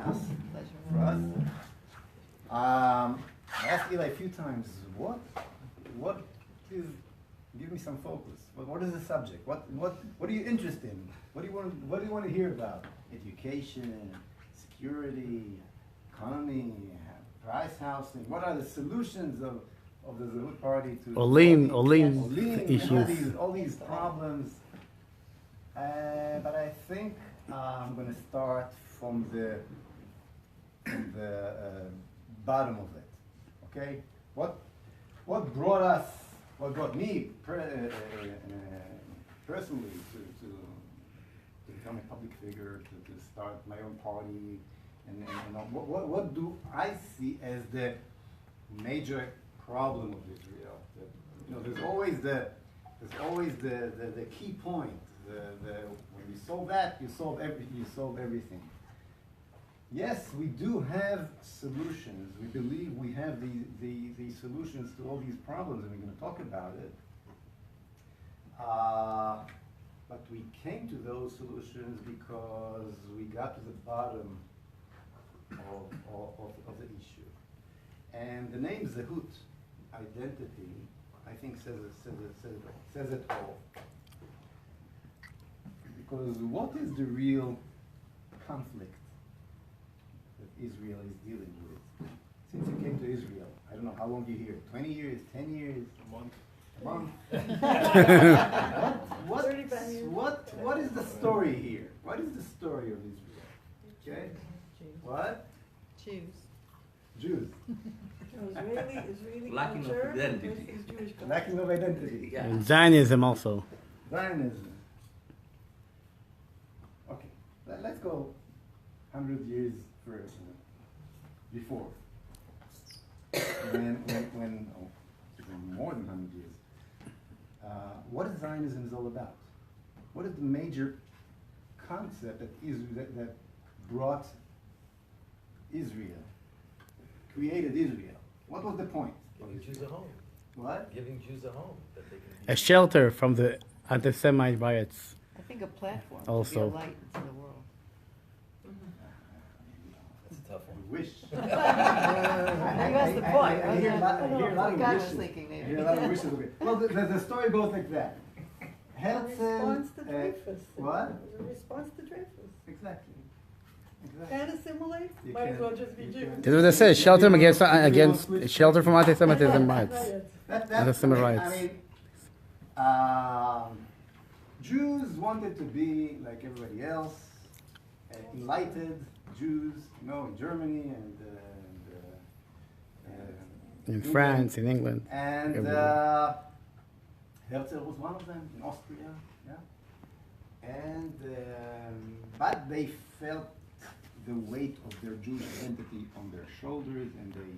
house for us. I asked Eli a few times, what is, give me some focus. What is the subject? What are you interested in? What do you want to hear about? Education, security, economy, price housing. What are the solutions of the Zehut party to Olim issues? All these problems. But I think I'm going to start from the bottom of it. Okay, what brought me personally to become a public figure, to start my own party, and what do I see as the major problem of Israel? There's always the key point. When you solve that, you solve everything. Yes, we do have solutions. We believe we have the solutions to all these problems, and we're going to talk about it. But we came to those solutions because we got to the bottom of the issue. And the name Zehut, identity, I think says it all. Because what is the real conflict that Israel is dealing with? Since you came to Israel, I don't know how long you're here, 20 years, 10 years? A month. What is the story here? What is the story of Israel? Okay? What? Jews. Israeli Lacking of culture identity. versus Jewish culture. Lacking of identity. Yeah. And Zionism also. Zionism. Okay, let's go 100 years first, before. When more than 100 years. What is Zionism is all about? What is the major concept that brought Israel, created Israel? What was the point? Giving Jews a home. What? Giving Jews a home that they can A shelter from the anti-Semite riots. I think a platform Also. to be a light to the world. That's a tough one. Wish. That's the point. I hear a lot of God was wishes. thinking I maybe. hear a lot of wishes. Okay. Well, the story goes like that. Response to Dreyfus. What? It was a response to Dreyfus. Exactly. Can't assimilate? You Might as can't- well just be you Jews. can't- That's what they say. Shelter them against shelter from anti-Semitism riots. That's Anti-Semitic riots. Jews wanted to be like everybody else, enlightened Jews, in Germany and In England. France, in England. And everywhere. Herzl was one of them in Austria, yeah. And but they felt the weight of their Jewish identity on their shoulders, and they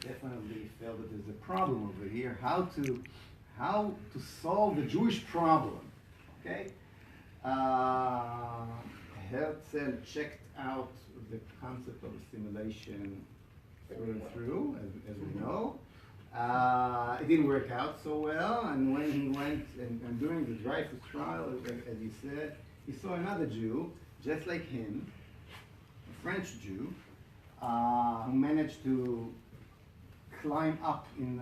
definitely felt that there's a problem over here. How to solve the Jewish problem? Okay. Herzl checked out the concept of assimilation through and through, as we know. It didn't work out so well, and when he went and during the Dreyfus trial, as he said, he saw another Jew, just like him, a French Jew, who managed to climb up in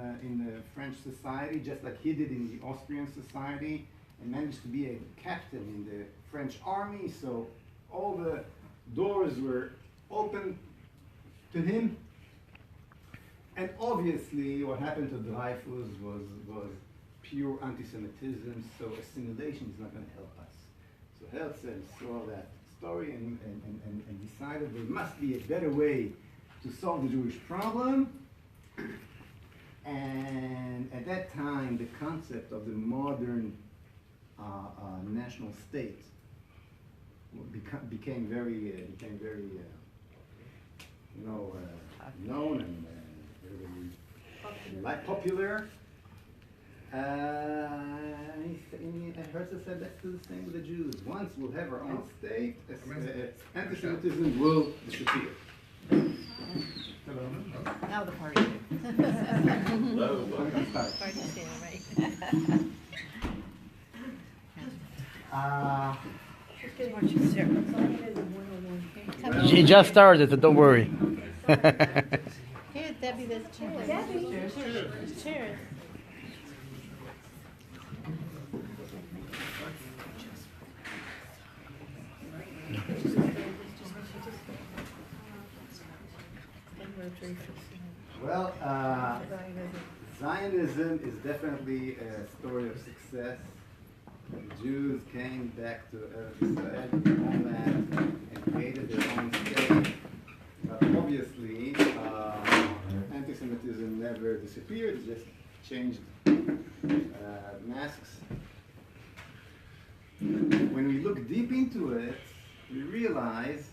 the French society, just like he did in the Austrian society, and managed to be a captain in the French army. So all the doors were open to him. And obviously, what happened to Dreyfus was pure anti-Semitism, so assimilation is not going to help us. So Herzl saw that story and decided there must be a better way to solve the Jewish problem. And at that time, the concept of the modern national state became very known and popular. Herzl said, let's do the same with the Jews. Once we'll have our own state, anti-Semitism will disappear. Now the party. Party stand, right? Just getting Zionism 101. Come He just started, so don't worry. Here, Debbie, there's chairs. There's chairs. Well, Zionism is definitely a story of success. The Jews came back to Eretz Israel, homeland, and created their own state. But obviously, anti-Semitism never disappeared; it just changed masks. When we look deep into it, we realize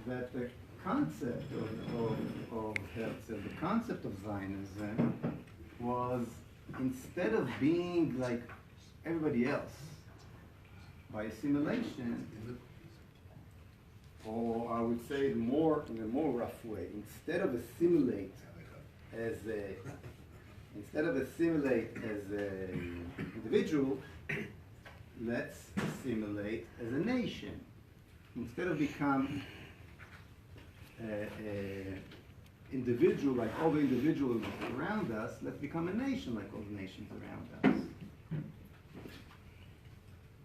that the concept of Herzl, the concept of Zionism, was instead of being like everybody else, by assimilation, or I would say in a more rough way, instead of assimilate as an individual, let's assimilate as a nation. Instead of become individual like all the individuals around us, let's become a nation like all the nations around us.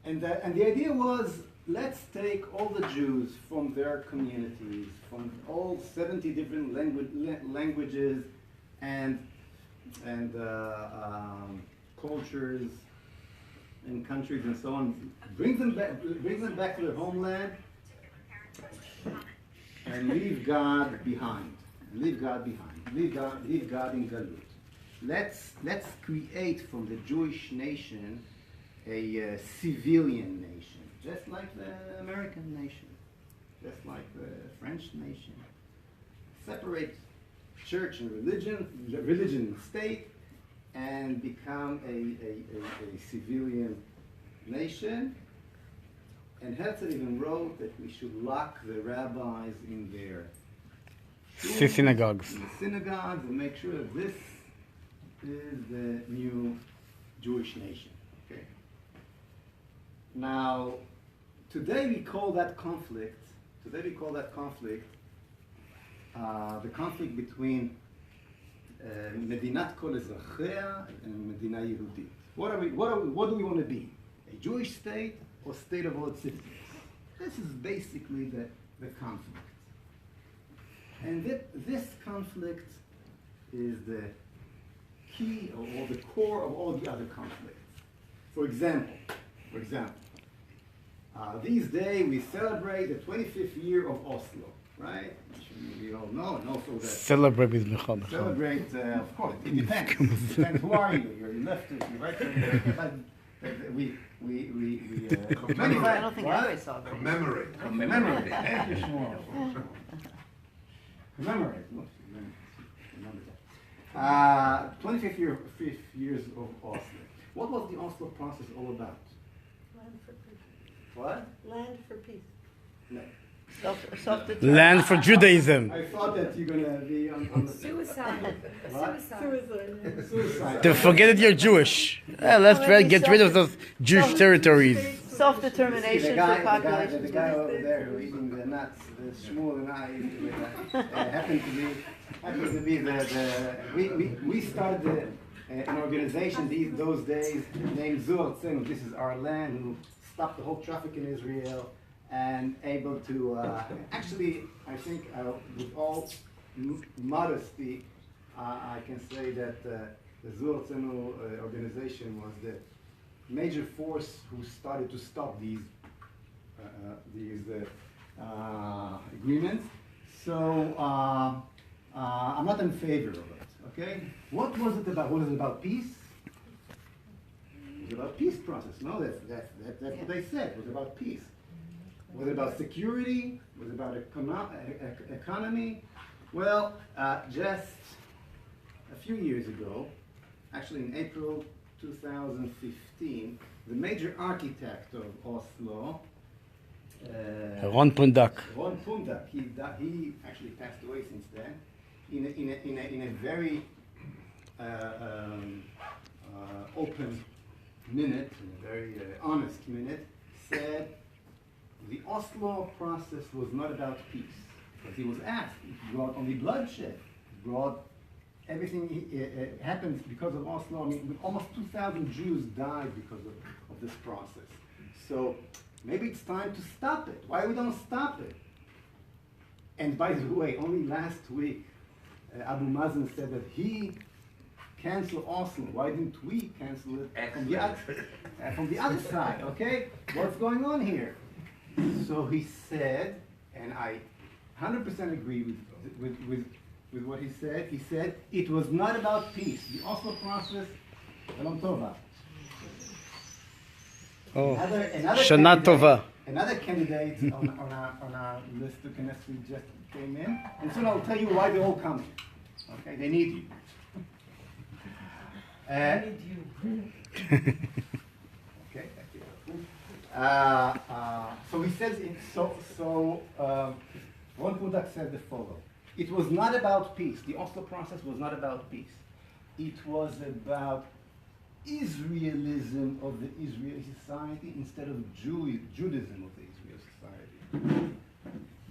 And the idea was, let's take all the Jews from their communities, from all 70 different languages and cultures and countries and so on, bring them back to their homeland, and leave God behind. Leave God in Galut. Let's create from the Jewish nation a civilian nation, just like the American nation, just like the French nation. Separate church and religion and state, and become a civilian nation. And Herzl even wrote that we should lock the rabbis in their Synagogues. in the synagogues, and make sure that this is the new Jewish nation. Okay. Now, today we call that conflict. The conflict between Medinat Kol Ezrachea and Medina Yehudit. What do we want to be? A Jewish state or state of all its citizens? This is basically the conflict. And this conflict is the key or the core of all the other conflicts. For example, these days we celebrate the 25th year of Oslo, right? We all know, and also that Celebrate with Michal. celebrate, of course, it depends. Depends who are you? You're left, you're right. But we I don't think anybody saw it. Commemorate. Commemorate. Thank you, Shmuel. Commemorate. Remember that. 25th years of Oslo. What was the Oslo process all about? Land for peace. What? Land for peace. No. Self-determined. Land for Judaism. I thought that you're gonna be on the Suicide. What? Suicide. Suicide. To forget that you're Jewish. Let's get rid of those Jewish territories. Self-determination The guy, for population. the guy over there who eating the nuts, the Shmuel and I eating happened to be we started an organization those days named Zehut. This is our land, who stopped the whole traffic in Israel and able to actually, I think, with all modesty, I can say that the Zehut organization was the major force who started to stop these agreements. So I'm not in favor of it. Okay, what was it about? Was it about peace? It was about peace process. No, that's what they said. It was about peace. Was it about security? Was it about economy? Well, just a few years ago, actually in April 2015, the major architect of Oslo, Ron Pundak. Ron Pundak, he actually passed away since then, in a very open minute, in a very honest minute, said the Oslo process was not about peace. Because he was asked, it brought only bloodshed. It brought everything happens because of Oslo. I mean, almost 2,000 Jews died because of this process. So maybe it's time to stop it. Why we don't stop it? And by the way, only last week, Abu Mazen said that he canceled Oslo. Why didn't we cancel it from the other side? Okay, what's going on here? So he said, and I 100% agree with what he said. He said it was not about peace. The Oslo process, Shalom Tova. Oh, Another Shana Tova. Another candidate on our list to Knesset just came in, and soon I'll tell you why they're all coming. Okay, they need you. I need you. Okay, thank you. So he says, Ron Kudak said the following. It was not about peace. The Oslo process was not about peace. It was about Israelism of the Israeli society instead of Judaism of the Israeli society.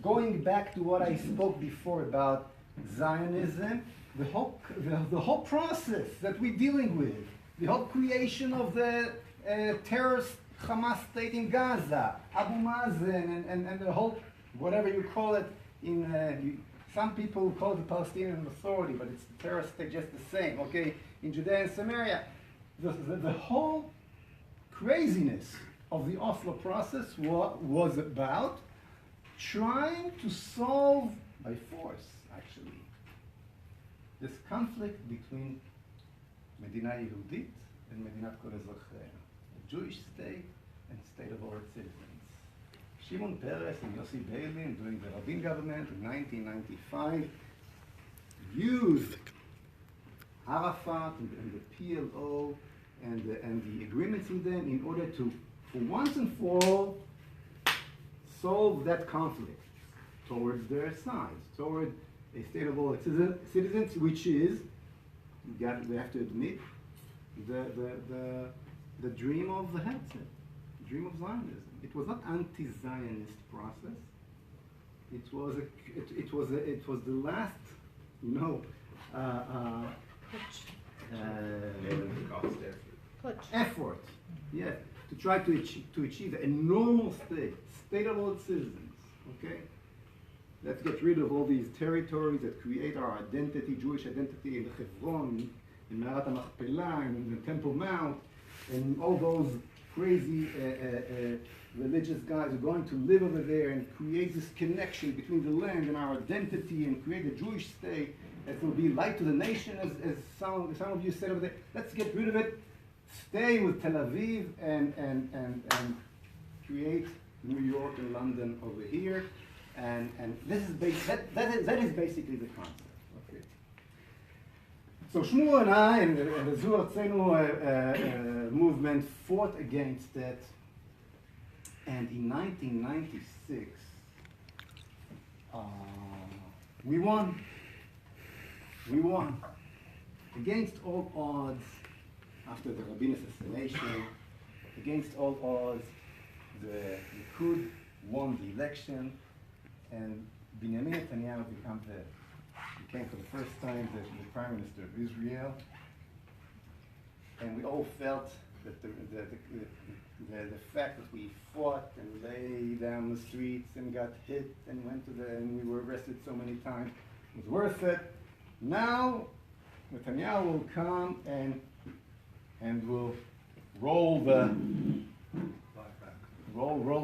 Going back to what I spoke before about Zionism, the whole process that we're dealing with, the whole creation of the terrorist Hamas state in Gaza, Abu Mazen, and the whole, whatever you call it, some people call it the Palestinian Authority, but it's the terrorist state just the same, okay, in Judea and Samaria. The whole craziness of the Oslo process was about trying to solve by force, actually, this conflict between Medina Yehudit and Medinat Kol Ezrachea, a Jewish state and state of all its citizens. Shimon Peres and Yossi Beilin, during the Rabin government in 1995, used Arafat and the PLO and the agreements in them in order to, for once and for all, solve that conflict towards their sides, toward a state of all its citizens, which is, we have to admit, the dream of the Herzl, the dream of Zionism. It was not anti-Zionist process. It was the last, effort, yeah, to try to achieve a normal state of all citizens. Okay, let's get rid of all these territories that create our identity, Jewish identity, in the Hebron, in Me'arat HaMachpelah, in the Temple Mount, and all those crazy religious guys are going to live over there and create this connection between the land and our identity and create a Jewish state that will be light to the nation, as some of you said over there. Let's get rid of it, stay with Tel Aviv, and create New York and London over here. And this is that is basically the concept. Okay. So Shmuel and I and the Zehut movement fought against that. And in 1996, we won. We won. Against all odds, after the Rabin assassination, against all odds, the Likud won the election, and Benjamin Netanyahu became for the first time the Prime Minister of Israel. And we all felt that the fact that we fought and lay down the streets and got hit and and we were arrested so many times was worth it. Now Netanyahu will come and will roll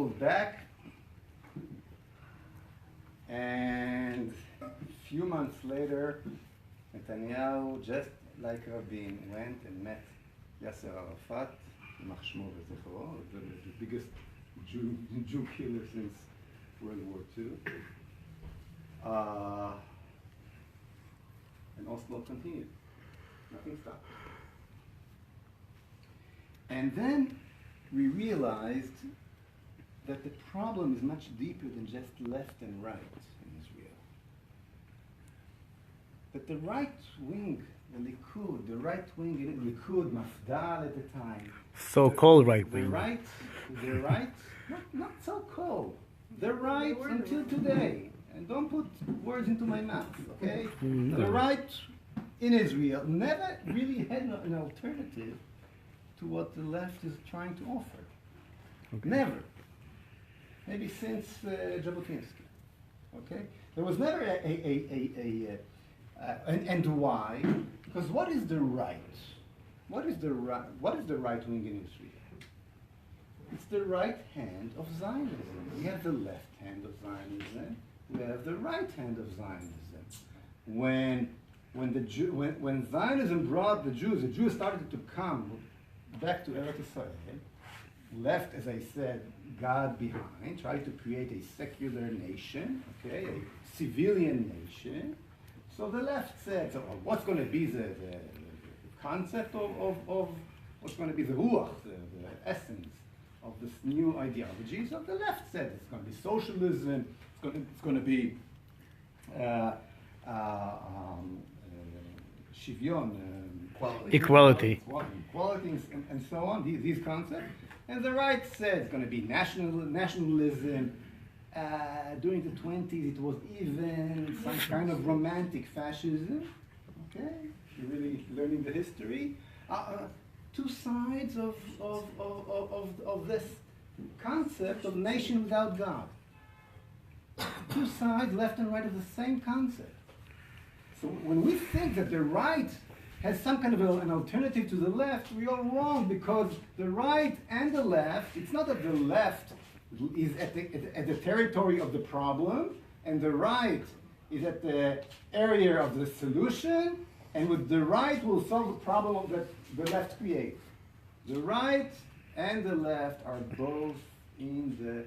it back, and a few months later, Netanyahu, just like Rabin, went and met Yasser Arafat, יימח שמו וזכרו, the biggest Jew killer since World War II. And Oslo continued. Nothing stopped. And then we realized that the problem is much deeper than just left and right in Israel. That the right wing, the Likud, the right wing in Likud, Mafdal at the time, So-called right wing. the right not so cold. The right until today, and don't put words into my mouth, okay? The right in Israel never really had an alternative to what the left is trying to offer. Okay. Never. Maybe since Jabotinsky. Okay? There was never and why? Because what is the right? What is the right wing in Israel? It's the right hand of Zionism. We have the left hand of Zionism. We have the right hand of Zionism. When Zionism brought the Jews started to come back to Eretz Israel, left, as I said, God behind, tried to create a secular nation, okay, a civilian nation. So the left said, so what's going to be the concept of what's going to be the ruach, the essence of this new ideology? So the left said it's going to be socialism, it's going to be shivyon, Equality. Equality, and so on, these concepts. And the right said it's going to be nationalism. During the 20s, it was even some kind of romantic fascism. Okay, you're really learning the history. Two sides of this concept of nation without God. Two sides, left and right, of the same concept. So when we think that the right has some kind of an alternative to the left, we are wrong, because the right and the left, it's not that the left is at the territory of the problem, and the right is at the area of the solution, and with the right will solve the problem that the left creates. The right and the left are both in the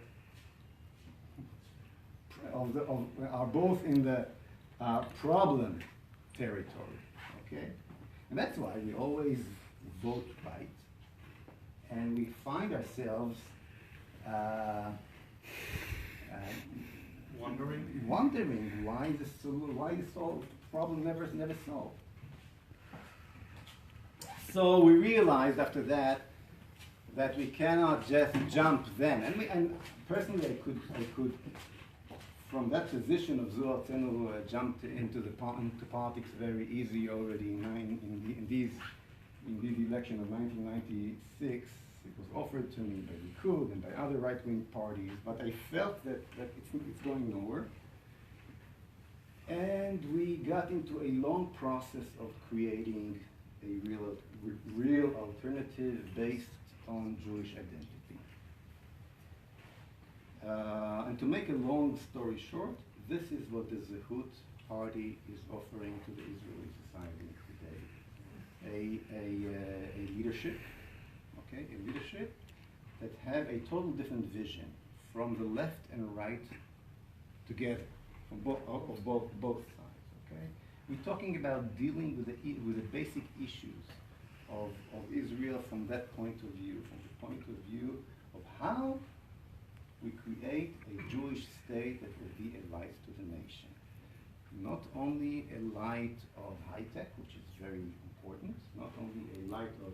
problem territory. Okay, and that's why we always vote right, and we find ourselves wondering why this problem never solved. So we realized after that we cannot just jump then, and personally I could from that position of Zehut jumped into politics very easy already in these election of 1996. It was offered to me by Likud and by other right-wing parties, but I felt that it's going nowhere. And we got into a long process of creating a real alternative based on Jewish identity. And to make a long story short, this is what the Zehut party is offering to the Israeli society today. A leadership, okay, a leadership that have a total different vision from the left and right together, from both sides, okay? We're talking about dealing with the basic issues of Israel from that point of view, from the point of view of how we create a Jewish state that will be a light to the nation. Not only a light of high tech, which is very important, not only a light of,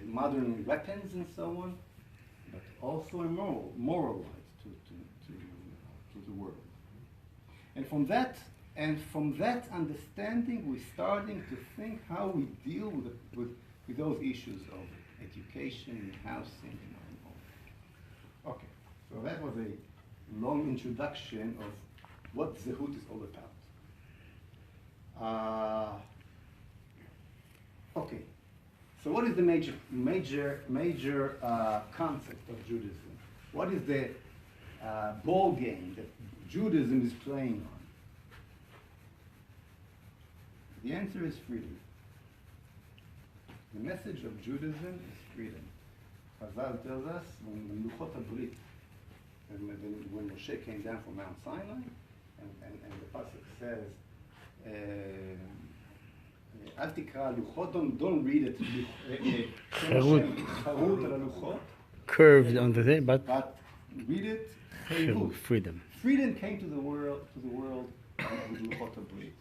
modern weapons and so on, but also a moral light to the world. And from that understanding, we're starting to think how we deal with those issues of education, housing, and all. Okay, so that was a long introduction of what Zehut is all about. Okay, so what is the major concept of Judaism? What is the ball game that Judaism is playing on? The answer is freedom. The message of Judaism is freedom. Chazal tells us when Luchot HaBrit, when Moshe came down from Mount Sinai, and the pasuk says, Al tikra luchot, don't read it. Curved on the thing, but read it. freedom. Freedom came to the world with Luchot HaBrit.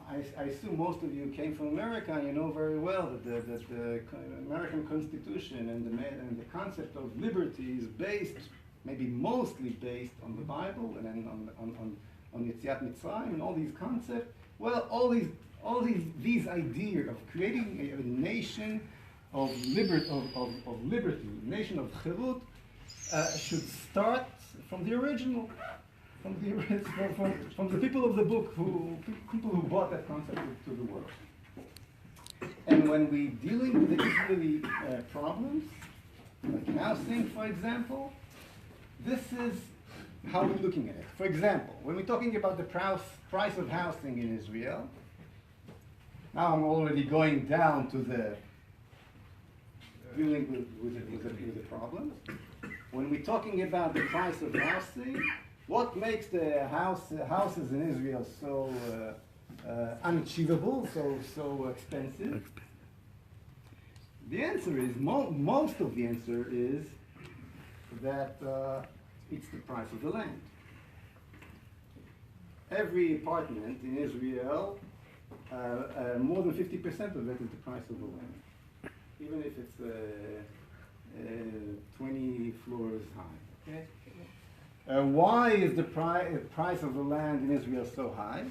I assume most of you came from America, and you know very well that the American Constitution and the concept of liberty is based, maybe mostly based on the Bible and then on Yetziat Mitzrayim and all these concepts. Well, all these ideas of creating a nation of liberty, a nation of Zehut, should start from the original. From the people of the book, people who brought that concept to the world. And when we're dealing with the Israeli problems, like housing, for example, this is how we're looking at it. For example, when we're talking about the price of housing in Israel, now I'm already going down to the dealing with the problems. When we're talking about the price of housing, what makes the houses in Israel so unachievable, so expensive? The answer is, most of the answer is that it's the price of the land. Every apartment in Israel, more than 50% of it is the price of the land, even if it's 20 floors high. Okay? Why is the price of the land in Israel so high?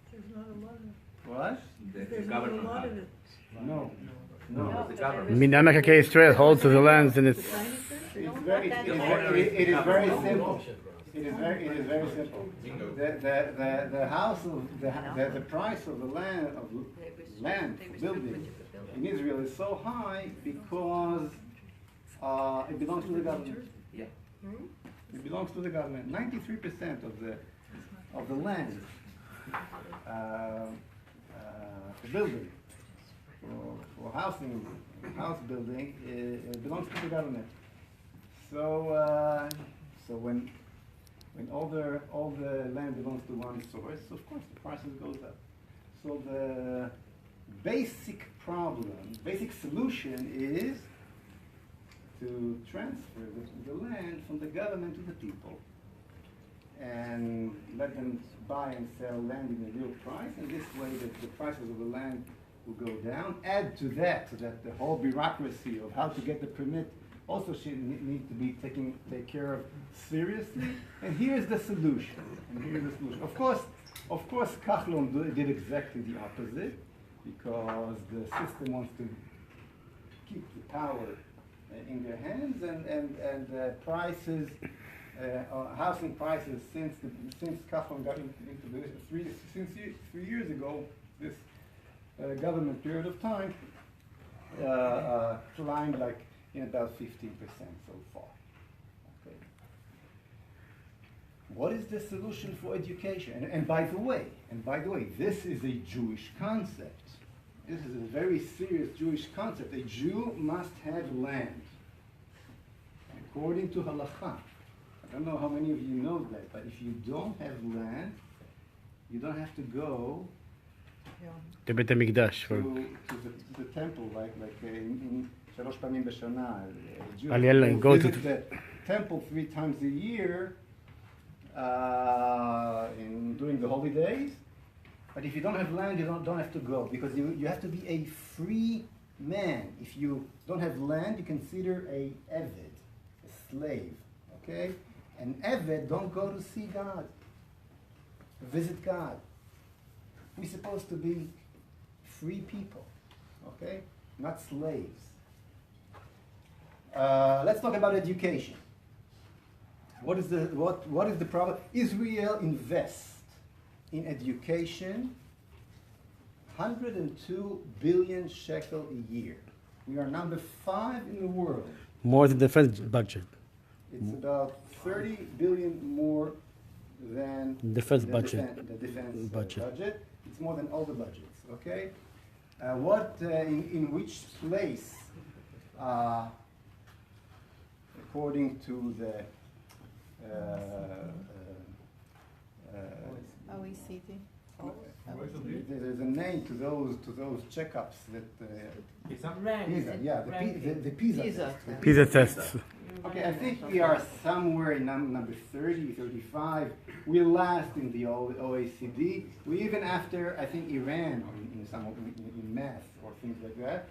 There's not a lot of it. What? There's not a lot of it. No. The government. Minion Makakei Israel holds the lands and it's It is very simple. It is very simple. The house of the price of the land building in Israel is so high because it belongs to the government. Yeah. It belongs to the government. 93% of the land, the building for housing, house building, it belongs to the government. So when all the land belongs to one source, of course the prices goes up. So the basic solution is to transfer the land from the government to the people and let them buy and sell land in a real price, and this way the prices of the land will go down. Add to that the whole bureaucracy of how to get the permit also should need to be taken care of seriously. And here's the solution. Of course, Kahlon did exactly the opposite, because the system wants to keep the power in their hands, and prices, housing prices since Kahlon got into this three years ago, this government period of time, climbed like in about 15% so far. Okay. What is the solution for education? And by the way, this is a Jewish concept. This is a very serious Jewish concept. A Jew must have land, according to halakha. I don't know how many of you know that, but if you don't have land, you don't have to go the Beit HaMikdash. to the temple, like in Shalosh Pamim B'Shana. Go to Visit the temple 3 times a year during the holidays. But if you don't have land, you don't have to go, because you have to be a free man. If you don't have land, you consider a eved, a slave. Okay? An eved don't go to see God, visit God. We're supposed to be free people, okay? Not slaves. Let's talk about education. What is the problem? Israel invests in education 102 billion shekel a year. We are number 5 in the world. More than the defense budget. It's about 30 billion more than Defense the budget. The defense budget. It's more than all the budgets. Okay. In which place, according to the OECD. there's a name to those checkups that Rank. PISA, yeah, the PISA PISA. test. PISA tests. Okay, I think we are somewhere in number 30, 35. We're last in the OECD. We even after, I think, Iran in math or things like that.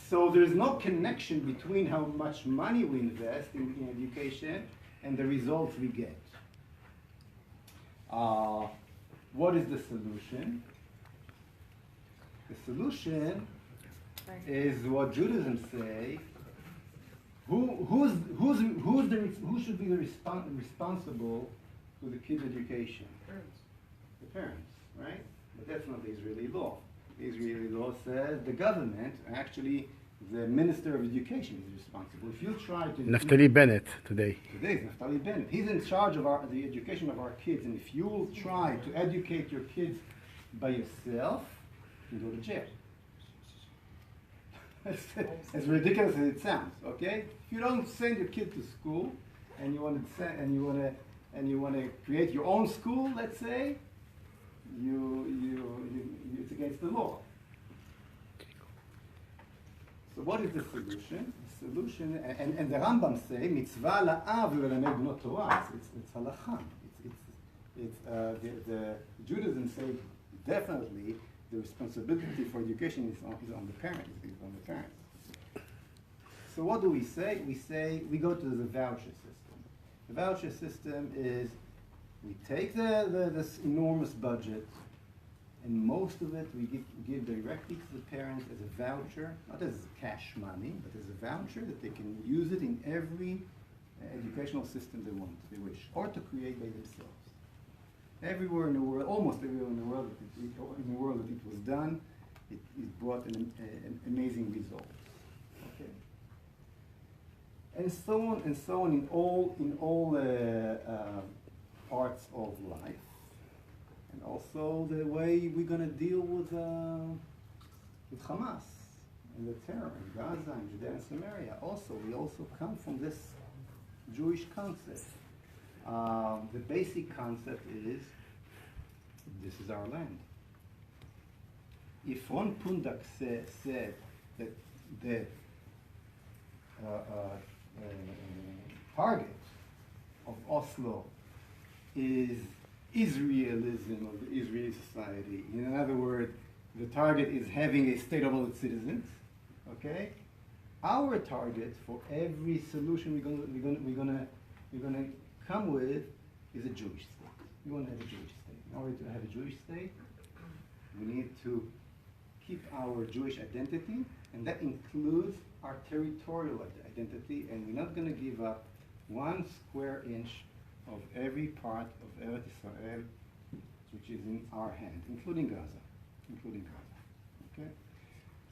So there's no connection between how much money we invest in education and the results we get. What is the solution? The solution is what Judaism say. Who should be responsible for the kids' education? The parents, right? But that's not the Israeli law. The Israeli law says the government, actually the Minister of Education is responsible. If you try to... Naftali Bennett today. Today is Naftali Bennett. He's in charge of the education of our kids. And if you will try to educate your kids by yourself, you go to jail. As ridiculous as it sounds, okay? If you don't send your kid to school, and you want to create your own school, let's say, it's against the law. So what is the solution? The solution, and the Rambam say, mitzvah la'av lelamed bnot Torah. It's halakha. The Judaism say definitely the responsibility for education is on the parents. So what do we say? We go to the voucher system. The voucher system is we take this enormous budget, and most of it we give directly to the parents as a voucher, not as cash money, but as a voucher that they can use it in every educational system they wish, or to create by themselves. Everywhere in the world, almost everywhere in the world that it was done, it brought an amazing result. Okay. And so on in all parts of life, and also the way we're going to deal with Hamas and the terror in Gaza and Judea and Samaria. We also come from this Jewish concept. The basic concept is, this is our land. If Ron Pundak said that the target of Oslo is Israelism of the Israeli society, in other words, the target is having a state of all its citizens, okay? Our target for every solution we're gonna come with is a Jewish state. We want to have a Jewish state. In order to have a Jewish state, we need to keep our Jewish identity, and that includes our territorial identity, and we're not going to give up 1 square inch of every part of Eretz Israel, which is in our hand, including Gaza. Okay?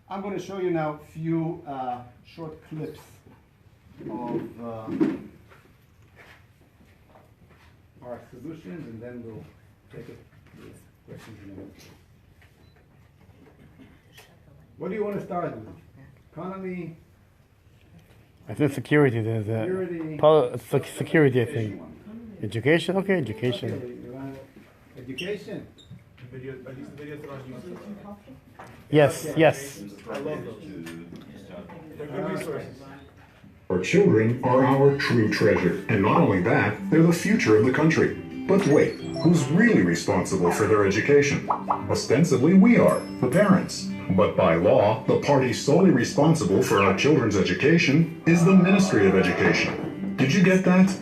I'm going to show you now a few short clips of our solutions, and then we'll take it with questions and answers. What do you want to start with? Economy? I think security. There's security, I think. Education? Okay, education. Okay, education? Are these the videos that are on YouTube? Yes, yes. I love those. They're good resources. Our children are our true treasure, and not only that, they're the future of the country. But wait, who's really responsible for their education? Ostensibly, we are, the parents. But by law, the party solely responsible for our children's education is the Ministry of Education. Did you get that?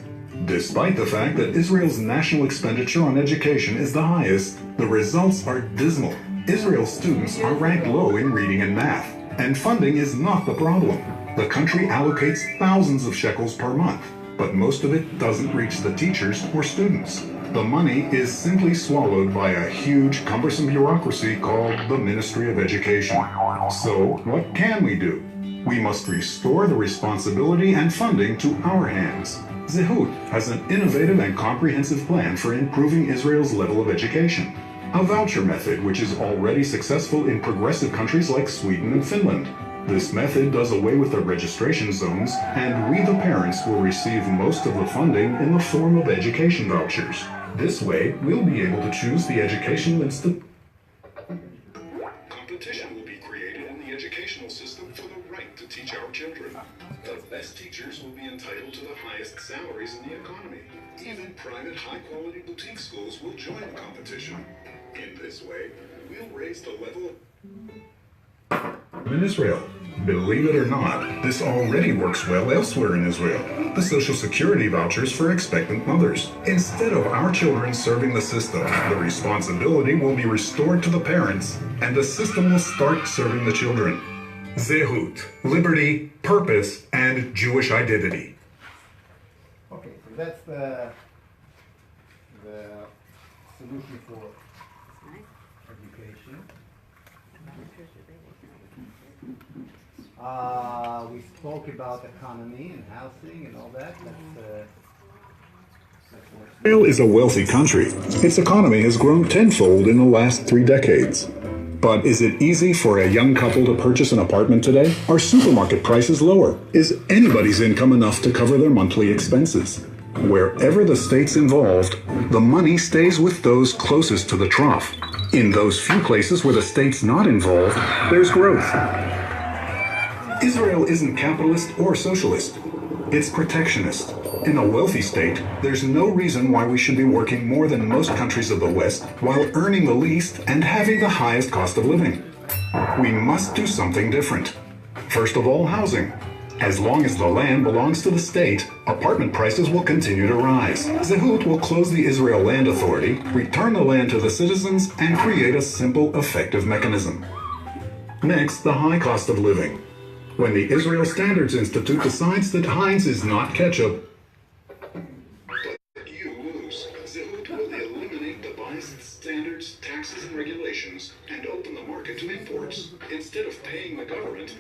Despite the fact that Israel's national expenditure on education is the highest, the results are dismal. Israel's students are ranked low in reading and math, and funding is not the problem. The country allocates thousands of shekels per month, but most of it doesn't reach the teachers or students. The money is simply swallowed by a huge, cumbersome bureaucracy called the Ministry of Education. So, what can we do? We must restore the responsibility and funding to our hands. Zehut has an innovative and comprehensive plan for improving Israel's level of education. A voucher method which is already successful in progressive countries like Sweden and Finland. This method does away with the registration zones, and we, the parents, will receive most of the funding in the form of education vouchers. This way, we'll be able to choose the educational institution. Competition will be created in the educational system for the right to teach our children. The best teachers will be entitled to the highest salaries in the economy. Even private high-quality boutique schools will join the competition. In this way, we'll raise the level of in Israel. Believe it or not, this already works well elsewhere in Israel. The Social Security vouchers for expectant mothers. Instead of our children serving the system, the responsibility will be restored to the parents, and the system will start serving the children. Zehut, liberty, purpose, and Jewish identity. Okay, so that's the solution for education. We spoke about economy and housing and all that. Israel is a wealthy country. Its economy has grown tenfold in the last 3 decades. But is it easy for a young couple to purchase an apartment today? Are supermarket prices lower? Is anybody's income enough to cover their monthly expenses? Wherever the state's involved, the money stays with those closest to the trough. In those few places where the state's not involved, there's growth. Israel isn't capitalist or socialist. It's protectionist. In a wealthy state, there's no reason why we should be working more than most countries of the West while earning the least and having the highest cost of living. We must do something different. First of all, housing. As long as the land belongs to the state, apartment prices will continue to rise. Zehut will close the Israel Land Authority, return the land to the citizens, and create a simple, effective mechanism. Next, the high cost of living. When the Israel Standards Institute decides that Heinz is not ketchup, but you lose. Zehut will eliminate the biased standards, taxes, and regulations, and open the market to imports. Instead of paying the government,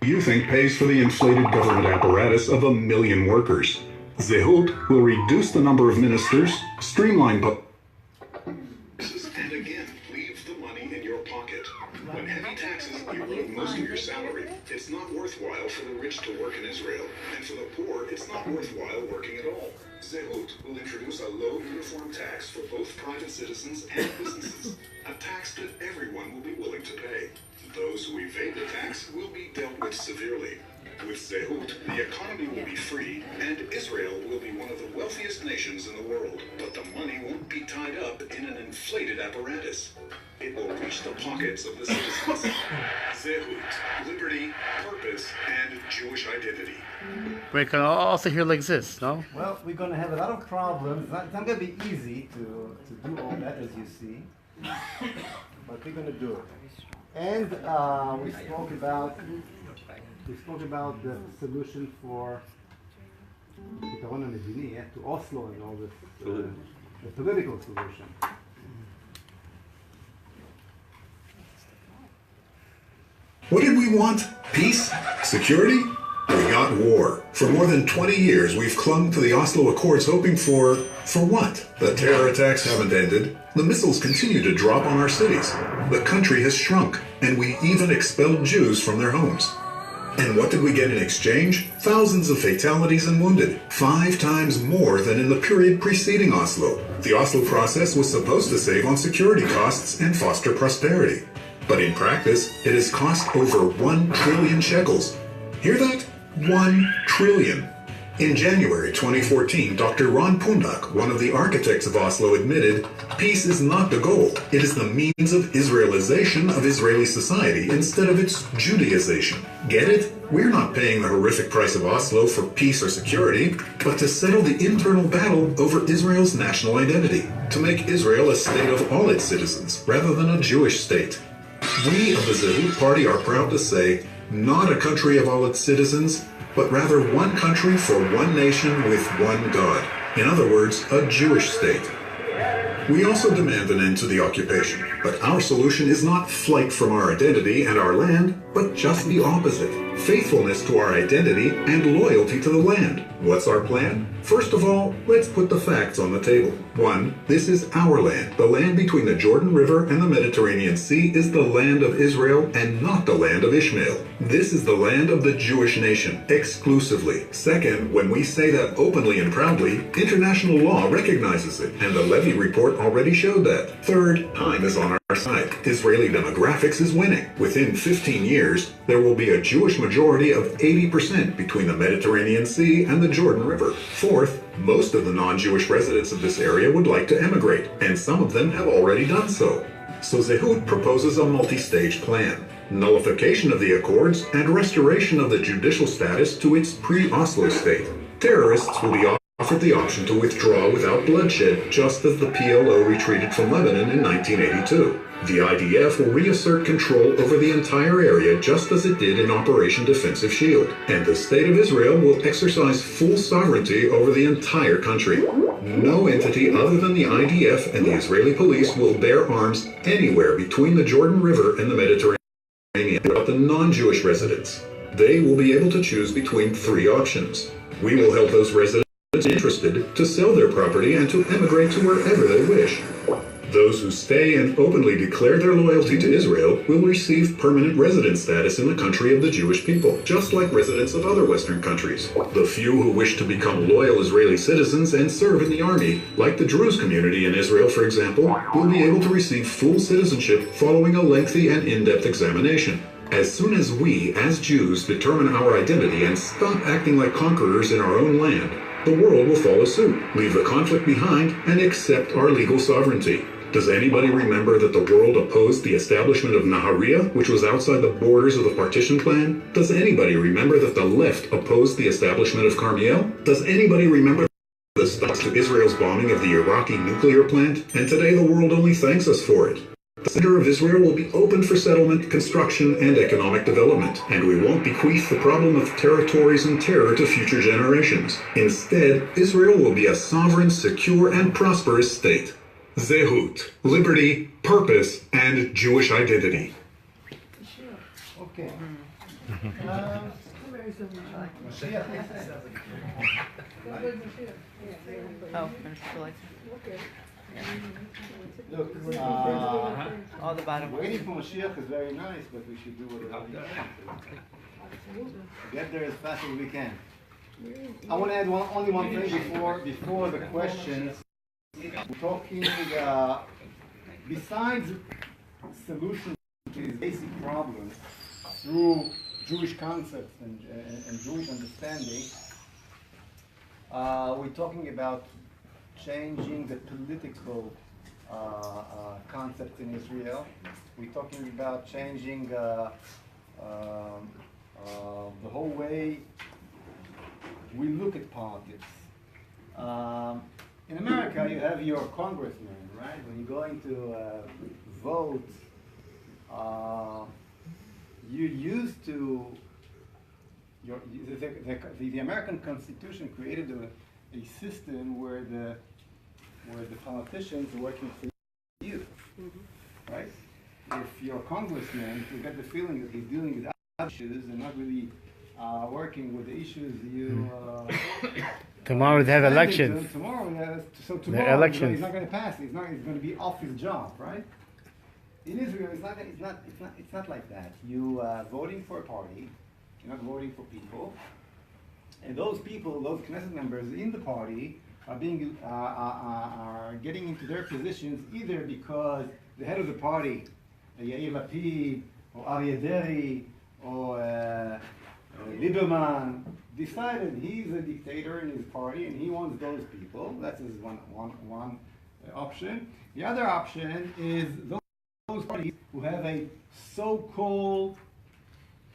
you think pays for the inflated government apparatus of 1 million workers. Zehut will reduce the number of ministers, streamline and again, leave the money in your pocket. When heavy taxes erode most of your salary, it's not worthwhile for the rich to work in Israel, and for the poor, it's not worthwhile working at all. Zehut will introduce a low uniform tax for both private citizens and businesses, a tax that everyone will be willing to pay. Those who evade the tax will be dealt with severely. With Zehut, the economy will be free, and Israel will be one of the wealthiest nations in the world. But the money won't be tied up in an inflated apparatus. It will reach the pockets of the citizens. Zehut, liberty, purpose, and Jewish identity. We can also hear like this, no? Well, we're going to have a lot of problems. It's not going to be easy to do all that, as you see. But we're going to do it. And we spoke about the solution for פתרון המדיני, to Oslo and all this, the political solution. What did we want? Peace? Security? We got war. For more than 20 years, we've clung to the Oslo Accords hoping for what? The terror attacks haven't ended. The missiles continue to drop on our cities. The country has shrunk, and we even expelled Jews from their homes. And what did we get in exchange? Thousands of fatalities and wounded, 5 times more than in the period preceding Oslo. The Oslo process was supposed to save on security costs and foster prosperity. But in practice, it has cost over 1 trillion shekels. Hear that? 1 trillion. In January 2014, Dr. Ron Pundak, one of the architects of Oslo, admitted, peace is not the goal. It is the means of Israelization of Israeli society instead of its Judaization. Get it? We're not paying the horrific price of Oslo for peace or security, but to settle the internal battle over Israel's national identity, to make Israel a state of all its citizens, rather than a Jewish state. We of the Zehut Party are proud to say, not a country of all its citizens, but rather one country for one nation with one God. In other words, a Jewish state. We also demand an end to the occupation, but our solution is not flight from our identity and our land, but just the opposite. Faithfulness to our identity and loyalty to the land. What's our plan? First of all, let's put the facts on the table. 1. This is our land. The land between the Jordan River and the Mediterranean Sea is the land of Israel and not the land of Ishmael. This is the land of the Jewish nation, exclusively. Second, when we say that openly and proudly, international law recognizes it, and the Levy report already showed that. Third, time is on our side. Israeli demographics is winning. Within 15 years, there will be a Jewish majority of 80% between the Mediterranean Sea and the Jordan River. Fourth, most of the non-Jewish residents of this area would like to emigrate, and some of them have already done so. So Zehut proposes a multi-stage plan. Nullification of the accords and restoration of the judicial status to its pre-Oslo state. Terrorists will be offered the option to withdraw without bloodshed, just as the PLO retreated from Lebanon in 1982. The IDF will reassert control over the entire area just as it did in Operation Defensive Shield. And the State of Israel will exercise full sovereignty over the entire country. No entity other than the IDF and the Israeli police will bear arms anywhere between the Jordan River and the Mediterranean. About the non-Jewish residents, they will be able to choose between three options. We will help those residents interested to sell their property and to emigrate to wherever they wish. Those who stay and openly declare their loyalty to Israel will receive permanent resident status in the country of the Jewish people, just like residents of other Western countries. The few who wish to become loyal Israeli citizens and serve in the army, like the Druze community in Israel, for example, will be able to receive full citizenship following a lengthy and in-depth examination. As soon as we, as Jews, determine our identity and stop acting like conquerors in our own land, the world will follow suit, leave the conflict behind, and accept our legal sovereignty. Does anybody remember that the world opposed the establishment of Nahariya, which was outside the borders of the partition plan? Does anybody remember that the left opposed the establishment of Carmiel? Does anybody remember the stops to Israel's bombing of the Iraqi nuclear plant? And today the world only thanks us for it. The center of Israel will be open for settlement, construction, and economic development, and we won't bequeath the problem of territories and terror to future generations. Instead, Israel will be a sovereign, secure, and prosperous state. Zehut, liberty, purpose, and Jewish identity. Okay. Oh, finish the lights. Look, All the bottom. waiting for Mashiach is very nice, but we should do whatever we can. Get there as fast as we can. I want to add only one thing before the questions. We're talking, besides solutions to these basic problems through Jewish concepts and Jewish understanding, we're talking about changing the political concept in Israel. We're talking about changing the whole way we look at politics. In America, you have your congressman, right? When you're going to vote, you're used to the American Constitution created a system where the politicians are working for you, right? If your congressman, you get the feeling that he's dealing with other issues and not really working with the issues you. Tomorrow they have elections. Tomorrow, The elections. he's not going to pass. He's going to be off his job, right? In Israel, it's not like that. You are voting for a party. You're not voting for people. And those people, those Knesset members in the party, are getting into their positions either because the head of the party, Yair Lapid, or Aryeh Deri, or Lieberman, decided he's a dictator in his party and he wants those people. That's his one option. The other option is those parties who have a so-called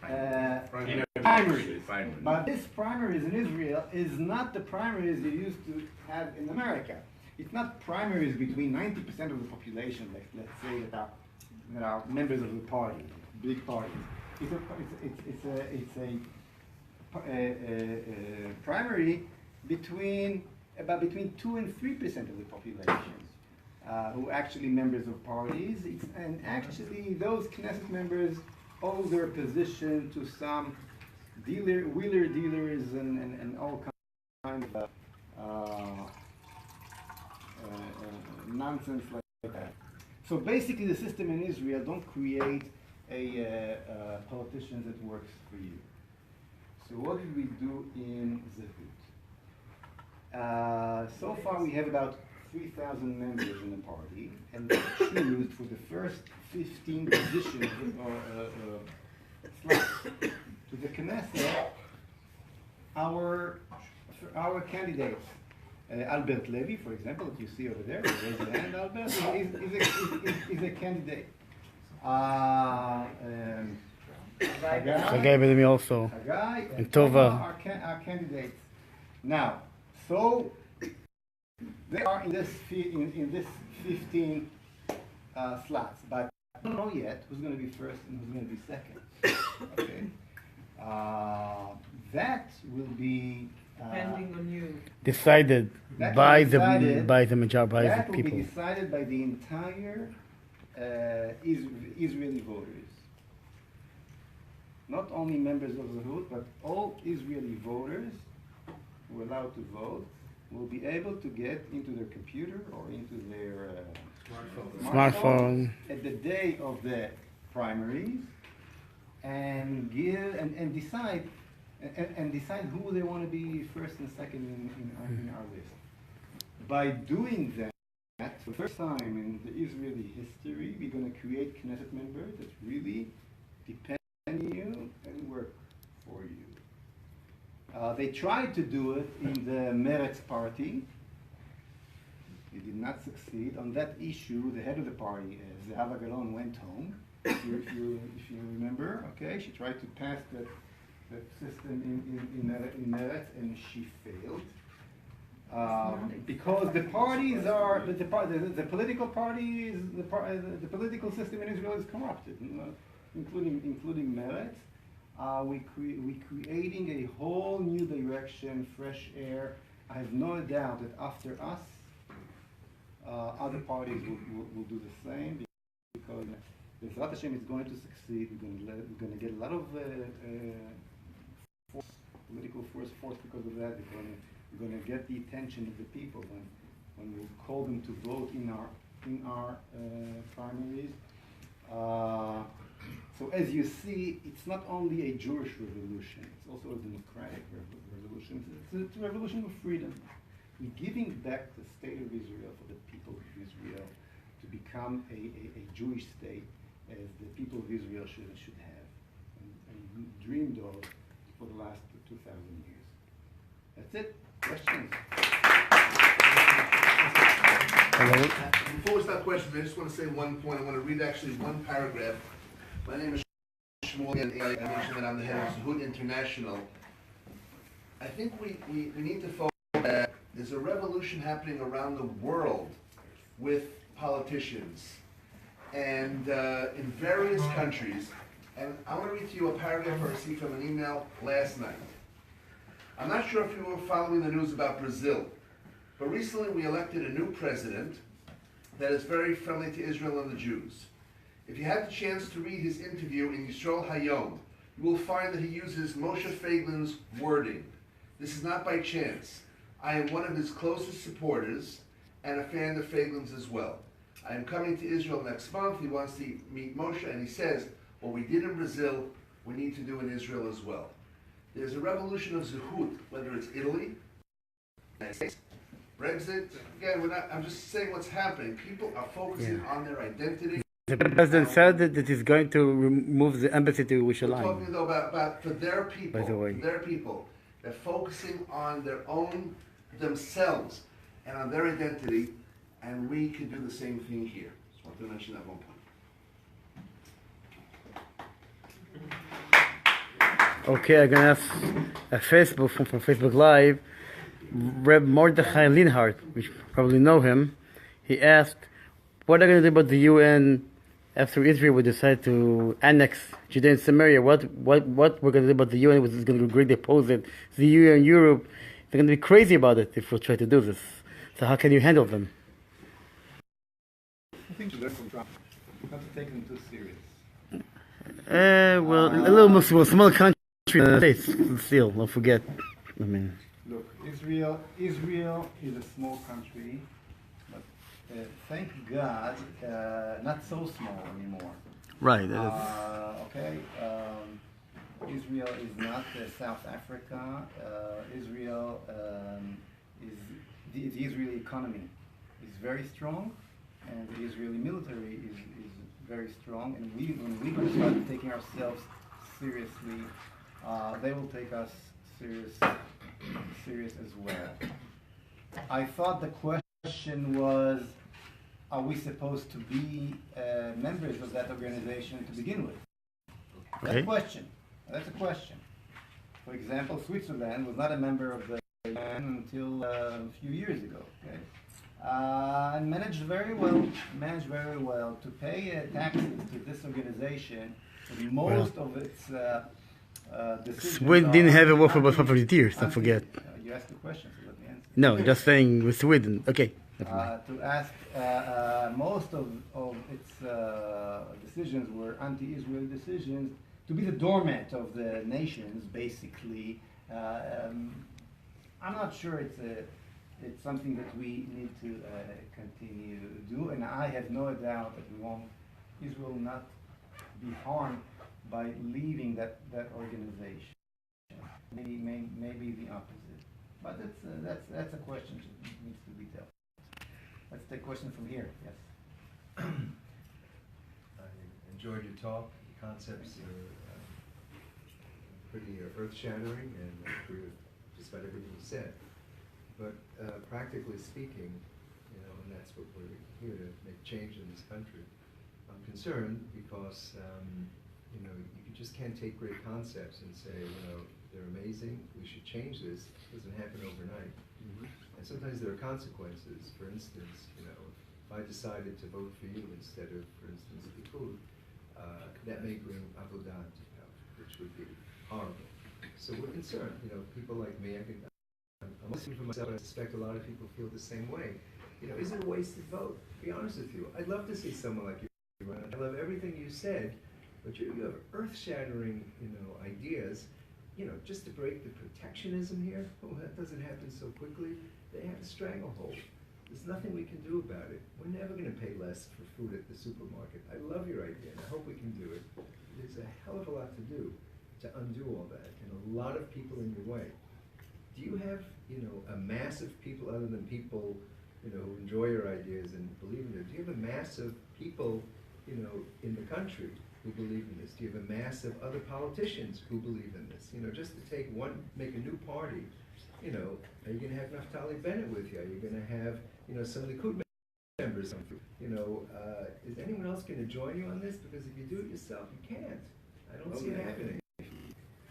primary. But this primaries in Israel is not the primaries you used to have in America. It's not primaries between 90% of the population, let's say, that are members of the party, big parties. It's a primary between 2 and 3% of the population who are actually members of parties. And actually, those Knesset members owe their position to some wheeler dealers and all kinds of nonsense like that. So basically, the system in Israel don't create a politician that works for you. So what did we do in Zehut? So far we have about 3,000 members in the party, and they choose for the first 15 positions slots to the Knesset our candidates. Albert Levy, for example, that you see over there, raise your hand, Albert, is a candidate. Chagai with me also. Chagai And Tova are candidates. Now, so they are in this 15 slots, but I don't know yet who's going to be first and who's going to be second. Okay, that will be Depending on you. decided That by will be decided- the majority, by that the will people. be decided by the entire Israeli voters. Not only members of Zehut, but all Israeli voters who are allowed to vote will be able to get into their computer or into their Smartphone. at the day of the primaries and decide who they want to be first and second in our list. By doing that, for the first time in the Israeli history, we're going to create Knesset members that really depend on you and work for you. They tried to do it in the Meretz party. It did not succeed. On that issue, the head of the party, Zehava Galon, went home. If you remember, okay, she tried to pass that system in Meretz, and she failed. Because the parties are the political parties, the political system in Israel is corrupted, including Meretz. We're creating a whole new direction, fresh air. I have no doubt that after us, other parties will do the same, because Bezrat Hashem is going to succeed. We're going to get a lot of political force because of that. We're going to get the attention of the people when we call them to vote in our primaries. So as you see, it's not only a Jewish revolution, it's also a democratic revolution. It's a revolution of freedom. We're giving back the state of Israel for the people of Israel to become a Jewish state as the people of Israel should have and dreamed of for the last 2,000 years. That's it. Questions? Before we start questions, I just want to say one point. I want to read actually one paragraph. My name is Shmuel, and I mentioned that I'm the head of Zehut International. I think we need to focus that there's a revolution happening around the world with politicians and in various countries. And I want to read to you a paragraph I received from an email last night. I'm not sure if you were following the news about Brazil, but recently we elected a new president that is very friendly to Israel and the Jews. If you had the chance to read his interview in Yisrael Hayom, you will find that he uses Moshe Feiglin's wording. This is not by chance. I am one of his closest supporters and a fan of Feiglin's as well. I am coming to Israel next month. He wants to meet Moshe, and he says, what we did in Brazil, we need to do in Israel as well. There's a revolution of Zehut, whether it's Italy, United States, Brexit. Again, I'm just saying what's happening. People are focusing on their identity. The president said that he's going to remove the embassy to We're Yerushalayim. talking though about for their people, By the way. their people. They're focusing on their own, themselves, and on their identity, and we can do the same thing here. Just want to mention that one point. Okay, I'm gonna ask a Facebook from Facebook Live, Reb Mordechai Linhart, which you probably know him. He asked, "What are you gonna do about the UN after Israel would decide to annex Judea and Samaria? What we're gonna do about the UN? Which is gonna greatly oppose it? The EU and Europe, they're gonna be crazy about it if we try to do this. So how can you handle them?" I think to learn from Trump, not to take them too serious. Well, a little more small country, states still. Don't forget. I mean, Look, Israel is a small country, but thank God, not so small anymore. right. Okay, Israel is not South Africa. Israel is the Israeli economy is very strong, and the Israeli military is very strong. And when we going to start taking ourselves seriously, they will take us serious as well. I thought the question was, are we supposed to be members of that organization to begin with? That's a question. That's a question. For example, Switzerland was not a member of the UN until a few years ago. Okay? And managed very well to pay taxes to this organization. Most of its decisions. Sweden didn't have a war for about 50 years, don't forget. You asked the question, so let me answer. No, just saying with Sweden. Okay. To ask, most of its decisions were anti-Israel decisions to be the doormat of the nations, basically. I'm not sure it's something that we need to continue to do, and I have no doubt that Israel will not be harmed by leaving that organization. Maybe the opposite, but that's a question that needs to be dealt. Let's take a question from here. Yes. I enjoyed your talk. The concepts are pretty earth-shattering, and I agree with just about everything you said. But practically speaking, and that's what we're here to make change in this country. I'm concerned because you just can't take great concepts and say, they're amazing. We should change this. It doesn't happen overnight. And sometimes there are consequences. For instance, if I decided to vote for you instead of, for instance, Likud, that may bring avodah, which would be horrible. So we're concerned. People like me, I'm listening for myself, but I suspect a lot of people feel the same way. Is it a wasted vote? To be honest with you, I'd love to see someone like you run. I love everything you said, but you have earth-shattering, ideas. Just to break the protectionism here, that doesn't happen so quickly. They have a stranglehold. There's nothing we can do about it. We're never going to pay less for food at the supermarket. I love your idea, and I hope we can do it. There's a hell of a lot to do to undo all that, and a lot of people in your way. Do you have, a mass of people other than people, who enjoy your ideas and believe in it? Do you have a mass of people, in the country who believe in this? Do you have a mass of other politicians who believe in this? Just to make a new party, are you going to have Naftali Bennett with you? Are you going to have, some Likud members? Is anyone else going to join you on this? Because if you do it yourself, you can't. I don't see it happening.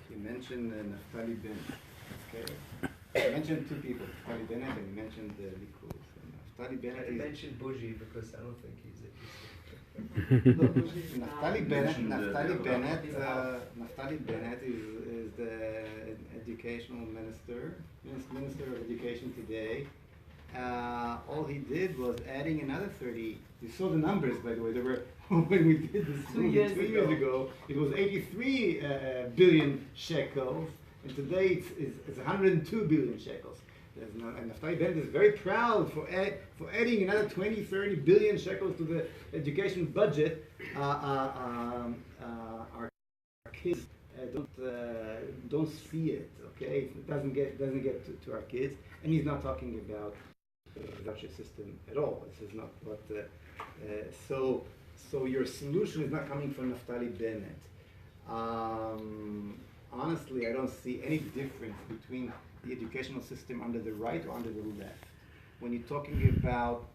You mentioned Naftali Bennett. Okay. You mentioned two people, Naftali Bennett, and you mentioned the Likud. Naftali Bennett. I mentioned Bougie because I don't think he's interested. Naftali Bennett is the educational minister of education today. All he did was adding another 30. You saw the numbers, by the way. There were when we did this 2 years ago. It was 83 billion shekels, and today it's 102 billion shekels. And Naftali Bennett is very proud for adding another 20, 30 billion shekels to the education budget. Our kids don't see it. Okay, it doesn't get to our kids, and he's not talking about the voucher system at all. This is not what. So your solution is not coming from Naftali Bennett. Honestly, I don't see any difference between the educational system under the right or under the left. When you're talking about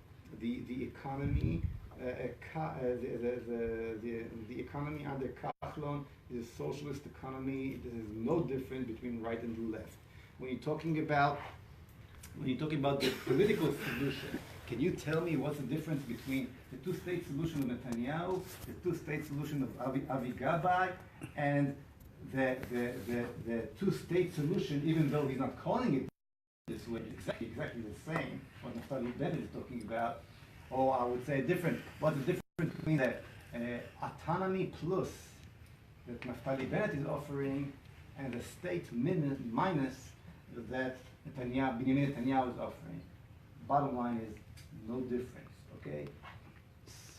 the economy, the economy under Kahlon is a socialist economy. There is no difference between right and left. When you're talking about the political solution, can you tell me what's the difference between the two-state solution of Netanyahu, the two-state solution of Avi Gabai, and the two-state solution, even though he's not calling it this way, exactly the same, what Naftali Bennett is talking about, or I would say different. What's the difference between the autonomy plus that Naftali Bennett is offering and the state minus that Benjamin Netanyahu is offering? Bottom line is no difference, okay?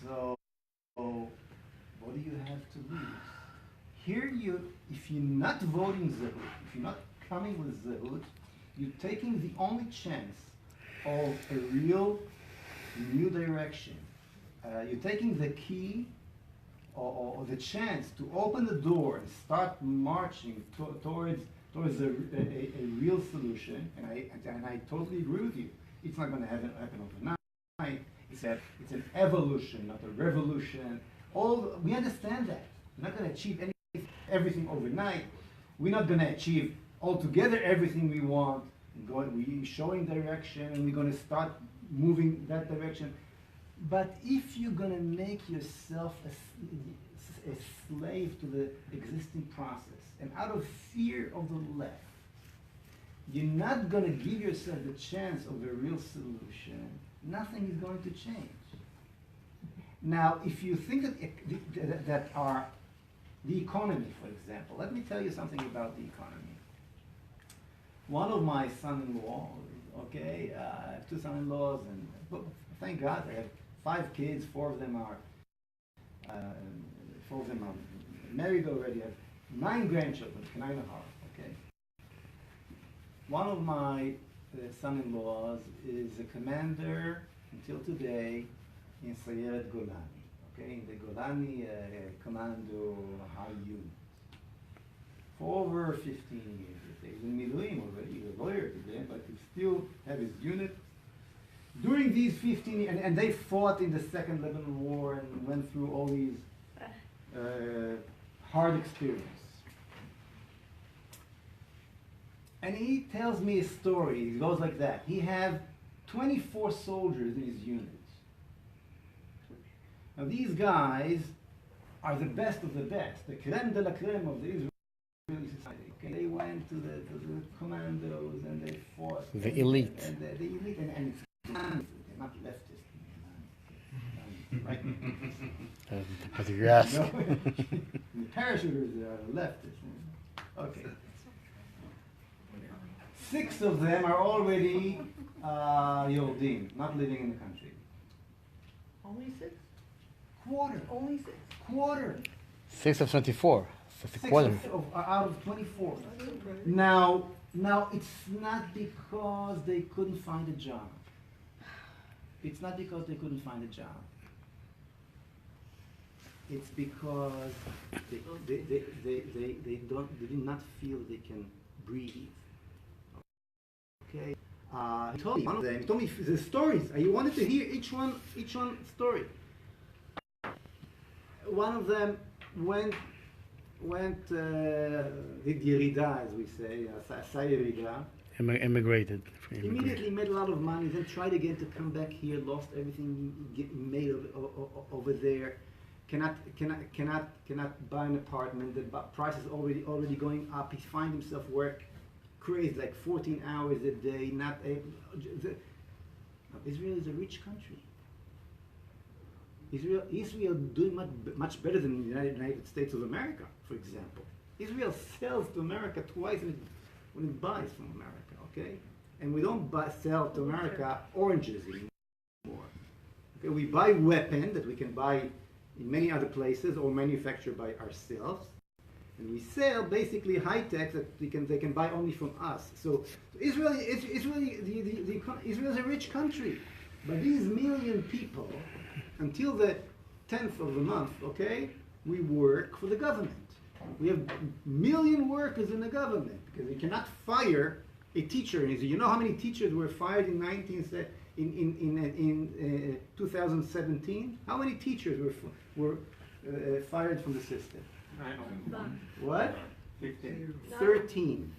So what do you have to lose? Here if you're not voting Zehut, if you're not coming with Zehut, you're taking the only chance of a real new direction. You're taking the key or the chance to open the door and start marching towards a real solution. And I totally agree with you. It's not going to happen overnight. It's an evolution, not a revolution. We understand that. We're not going to achieve everything overnight. We're not going to achieve altogether everything we want. We're showing direction, and we're going to start moving that direction. But if you're going to make yourself a slave to the existing process, and out of fear of the left, you're not going to give yourself the chance of a real solution, nothing is going to change. Now, if you think that the economy, for example, let me tell you something about the economy. One of my son-in-law, okay, I have two son-in-laws, and thank God I have 5 kids. 4 of them are married already. I have 9 grandchildren. Okay. One of my son-in-laws is a commander until today in Sayeret Golani, okay, in the Golani Commando High Unit. For over 15 years. He's in Miluim already, he's a lawyer today, but he still have his unit. During these 15 years, and they fought in the Second Lebanon War and went through all these hard experiences. And he tells me a story. It goes like that. He had 24 soldiers in his unit. Now these guys are the best of the best, the creme de la creme of the Israeli society. Okay, they went to the commandos and they fought. The elite. And the elite, and it's they're not leftist. Right? Because you asked. No, the parachuters are leftists. Okay. 6 of them are already Yodim, not living in the country. Only 6? Quarter. Only 6? Quarter. 6 of 24. So it's a 6 quarter. out of 24. Now it's not because they couldn't find a job. It's not because they couldn't find a job. It's because they did not feel they can breathe. Okay. He told me one of them. He told me the stories. I wanted to hear each one story. One of them went did yerida, as we say, yerida. Immigrated. Immediately made a lot of money, then tried again to come back here, lost everything he made over there. Cannot buy an apartment. The price is already going up. He finds himself work crazy, like 14 hours a day. Not able. Israel is a rich country. Israel doing much better than the United States of America, for example. Israel sells to America twice when it buys from America, okay? And we don't sell to America oranges anymore. Okay, we buy weapons that we can buy in many other places or manufacture by ourselves. And we sell basically high-tech that they can buy only from us. So Israel is a rich country. But these million people, until the 10th of the month, okay, we work for the government. We have million workers in the government because we cannot fire a teacher. You know how many teachers were fired in 2017? How many teachers were fired from the system? What? 15. 13.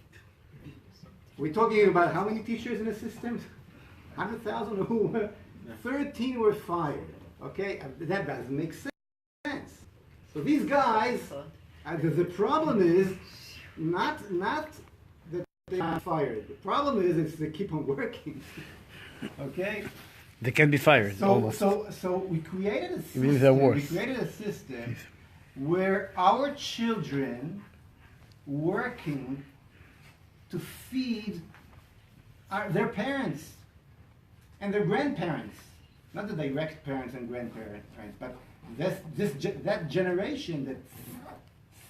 We're talking about how many teachers in the system? 100,000 who? 13 were fired. Okay, that doesn't make sense. So these guys, the problem is not that they are fired. The problem is they keep on working. Okay. They can be fired. Almost. So we created a system. Even if they're worse. We created a system where our children working to feed their parents and their grandparents, not the direct parents and grandparents, but that generation that's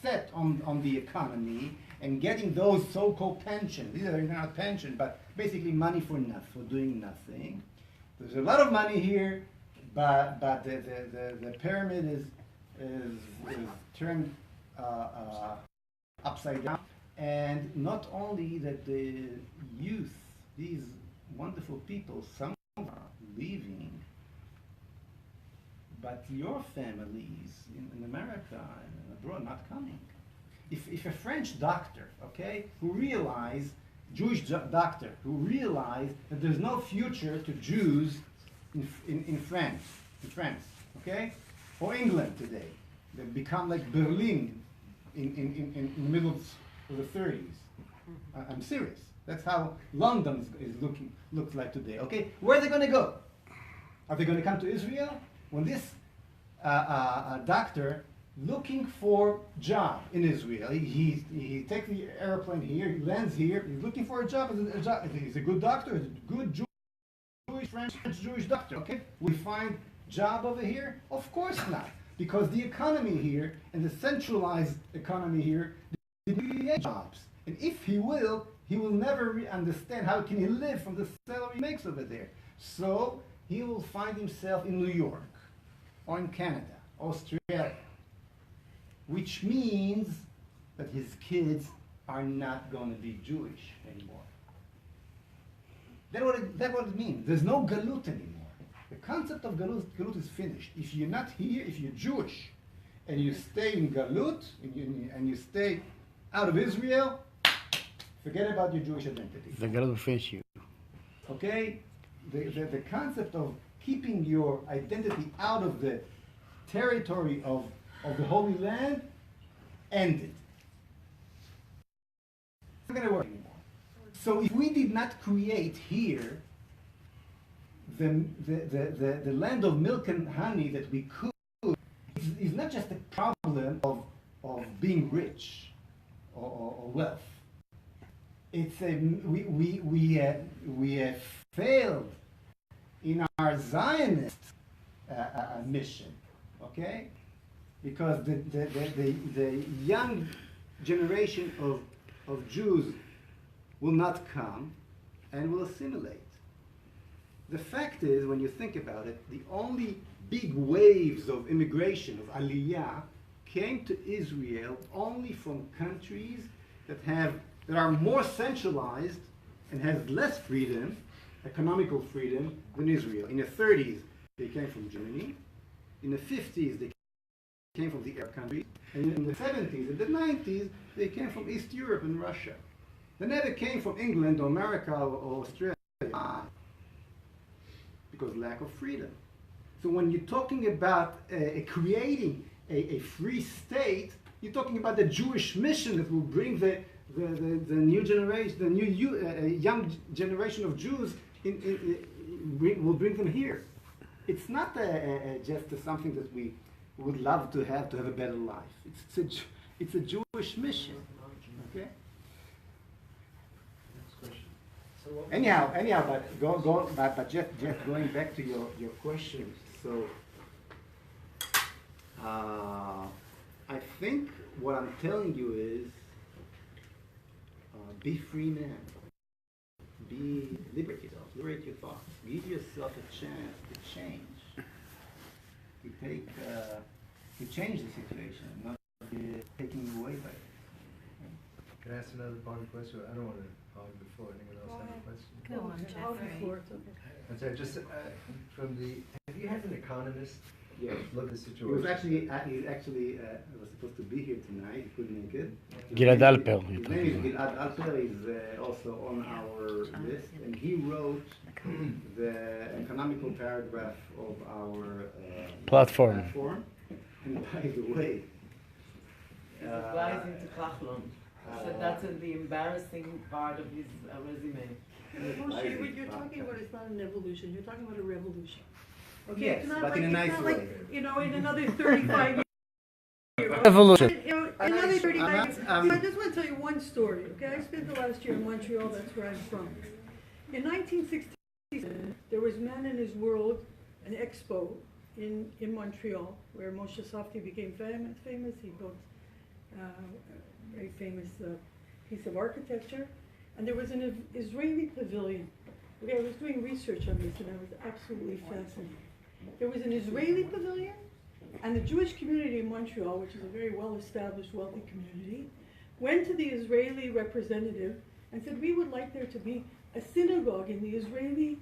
set on the economy and getting those so-called pensions. These are not pensions, but basically money for doing nothing. There's a lot of money here, but the pyramid is turned upside down. And not only that the youth, these wonderful people, some are leaving, but your families in America and abroad not coming. If a French doctor, okay, who realized, Jewish doctor, who realized that there's no future to Jews in France, okay, or England today, they've become like Berlin in the middle of the 30s. I'm serious. That's how London looks like today. Okay, where are they going to go? Are they going to come to Israel? When this doctor looking for job in Israel, he takes the airplane here, he lands here, he's looking for a job. He's a good doctor, he's a good Jewish, French Jewish doctor. Okay, we find job over here? Of course not, because the economy here and the centralized economy here didn't create jobs. And if he will never understand how can he live from the salary he makes over there. So he will find himself in New York, or in Canada, Australia, which means that his kids are not going to be Jewish anymore. That's what it means. There's no galut anymore. The concept of galut is finished. If you're not here, if you're Jewish, and you stay in galut, and you stay out of Israel, forget about your Jewish identity. The galut will finish you. Okay? The concept of keeping your identity out of the territory of the Holy Land ended. It's not going to work anymore. So if we did not create here the land of milk and honey that we could, it's not just a problem of being rich or wealth. It's we have failed in our Zionist mission, okay? Because the young generation of Jews will not come and will assimilate. The fact is, when you think about it, the only big waves of immigration, of aliyah, came to Israel only from countries that are more centralized and has less freedom, economical freedom, than Israel. In the 30s, they came from Germany. In the 50s, they came from the Arab countries. And in the 70s and the 90s, they came from East Europe and Russia. They never came from England or America or Australia. Because lack of freedom. So when you're talking about creating a free state, you're talking about the Jewish mission that will bring the new generation, the new young generation of Jews, will bring them here. It's not just something that we would love to have a better life. It's a Jewish mission. Okay. Anyhow, but just going back to your question. So, I think what I'm telling you is, be free man. Liberate yourself. Liberate your thoughts. Give yourself a chance to change. To change the situation, not taking away by it. Can I ask another part of the question? I don't want to hog the floor. Anyone else have a question? Go on, Jeffrey. I'm sorry, just have you had an economist Yes. look at the He situation? was actually was supposed to be here tonight. He couldn't make it. Gilad Alper. His name is Gilad Alper. He's also on our list, and he wrote the economical paragraph of our Platform. And by the way, He's advising to Kachlon. So that's the embarrassing part of his resume. Moshe, what you're talking about is not an evolution, you're talking about a revolution. Okay, Yes, it's not but like, in a it's nice not way. like, in another 35 years. Evolution. Another 35 I'm years. not- So I just want to tell you one story, okay? I spent the last year in Montreal, that's where I'm from. In 1967, there was Man in His World, an expo in Montreal, where Moshe Safdie became famous. He built a very famous piece of architecture. And there was an Israeli pavilion. Okay, I was doing research on this and I was absolutely fascinated. There was an Israeli pavilion and the Jewish community in Montreal, which is a very well-established, wealthy community, went to the Israeli representative and said, we would like there to be a synagogue in the Israeli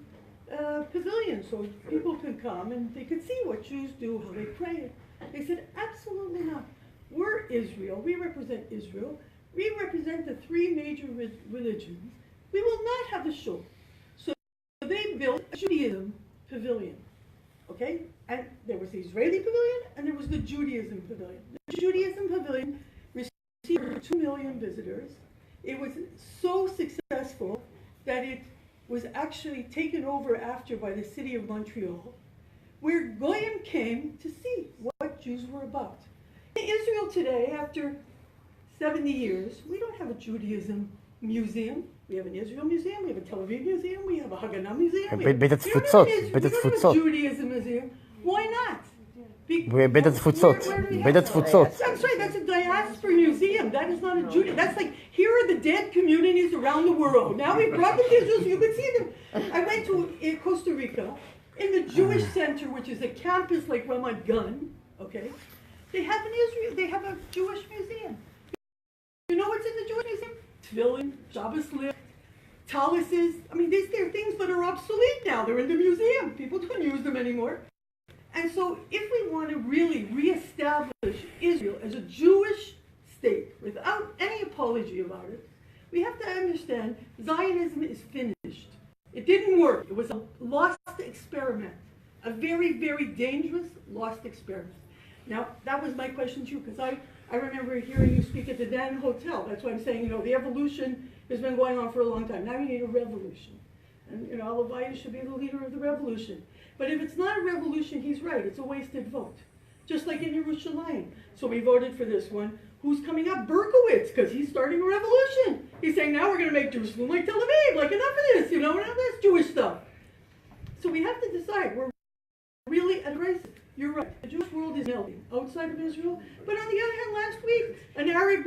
pavilion so people can come and they could see what Jews do, how they pray. They said, absolutely not. We're Israel. We represent Israel. We represent the three major religions. We will not have a shul. So they built a Judaism pavilion. Okay? And there was the Israeli pavilion and there was the Judaism pavilion. The Judaism pavilion received over 2 million visitors. It was so successful that it was actually taken over after by the city of Montreal, where Goyim came to see what Jews were about. In Israel today, after 70 years, we don't have a Judaism museum. We have an Israel museum, we have a Tel Aviv museum, we have a Haganah museum. We don't have a Judaism museum. Why not? Beit Tfutzot. That's right, that's a diaspora museum. That is not a Judaism. That's like, here are the dead communities around the world. Now we brought them to Israel so you could see them. I went to Costa Rica, in the Jewish Center, which is a campus like Ramat Gan, okay? They have a Jewish museum. You know what's in the Jewish museum? Tefillin, Shabbos lift, taluses. I mean, these are things that are obsolete now. They're in the museum. People don't use them anymore. And so if we want to really reestablish Israel as a Jewish state without any apology about it, we have to understand Zionism is finished. It didn't work. It was a lost experiment, a very, very dangerous lost experiment. Now, that was my question to you, because I remember hearing you speak at the Dan Hotel. That's why I'm saying, the evolution has been going on for a long time. Now we need a revolution. And, Alavaya should be the leader of the revolution. But if it's not a revolution, he's right. It's a wasted vote. Just like in Yerushalayim. So we voted for this one. Who's coming up? Berkowitz, because he's starting a revolution. He's saying, now we're going to make Jerusalem like Tel Aviv. Like, enough of this, enough of this Jewish stuff. So we have to decide. We're really at a crisis. You're right. The Jewish world is melting outside of Israel. But on the other hand, last week, an Arab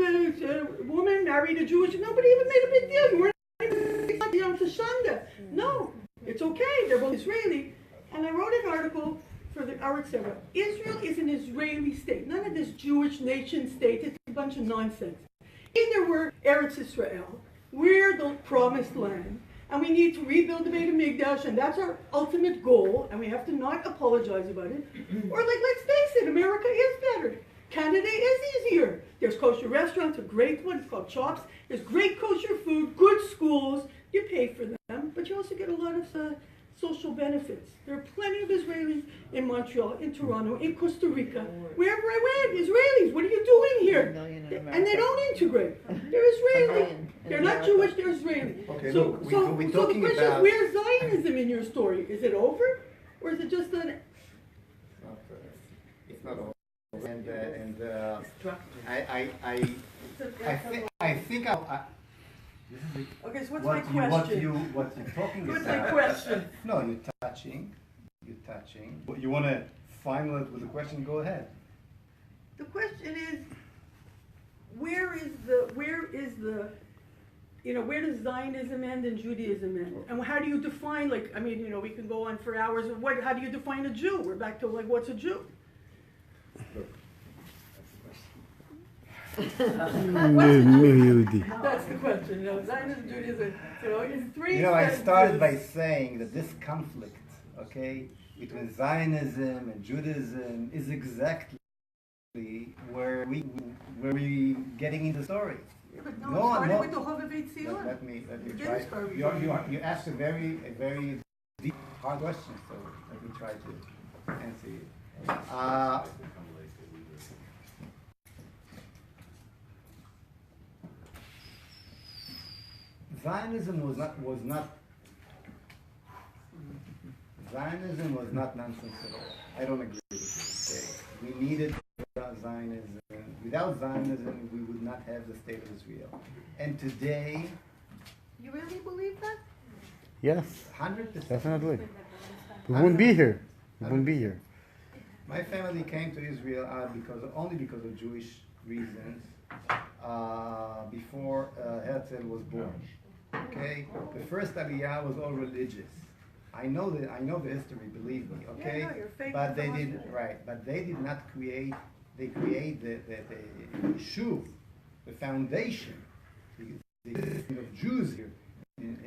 woman married a Jewish. Nobody even made a big deal. You weren't even to Shanda. No, it's okay. They're both Israeli. And I wrote an article for the Arutz Seva. Israel is an Israeli state. None of this Jewish nation state. It's a bunch of nonsense. Either we're Eretz Israel, we're the promised land, and we need to rebuild the Beit HaMikdash, and that's our ultimate goal, and we have to not apologize about it. Or let's face it, America is better. Canada is easier. There's kosher restaurants, a great one, it's called Chops. There's great kosher food, good schools. You pay for them, but you also get a lot of social benefits. There are plenty of Israelis in Montreal, in Toronto, in Costa Rica. Wherever I went, Israelis, what are you doing here? And they don't integrate. They're Israeli. They're not Jewish, they're Israeli. Okay, so, look, so, we're so the talking question about... is, where's Zionism in your story? Is it over? Or is it just an... It's not over. I think Okay, so what's my question? What you're talking What's about. my question? No, you're touching. You want to final it with a question? Go ahead. The question is, where does Zionism end and Judaism end? And how do you define, we can go on for hours. How do you define a Jew? We're back to, what's a Jew? That's the question. Zionism, Judaism, it's three. I started by saying that this conflict, between Zionism and Judaism is exactly where we getting in the story. Yeah, but no, it started with the Hovevei Tzion. Let me try. You asked a very deep, hard question, so let me try to answer you. Zionism was not nonsense at all. I don't agree with you. We needed Zionism. Without Zionism, we would not have the state of Israel. And today... You really believe that? Yes. 100%. Definitely. We wouldn't be here. My family came to Israel only because of Jewish reasons before Herzl was born. Okay, the first Aliyah was all religious. I know the history. Believe me. Okay, Yeah, no, you're fake but they philosophy. did right. But they did not create. They create the shuv, the foundation, the existence of Jews here, in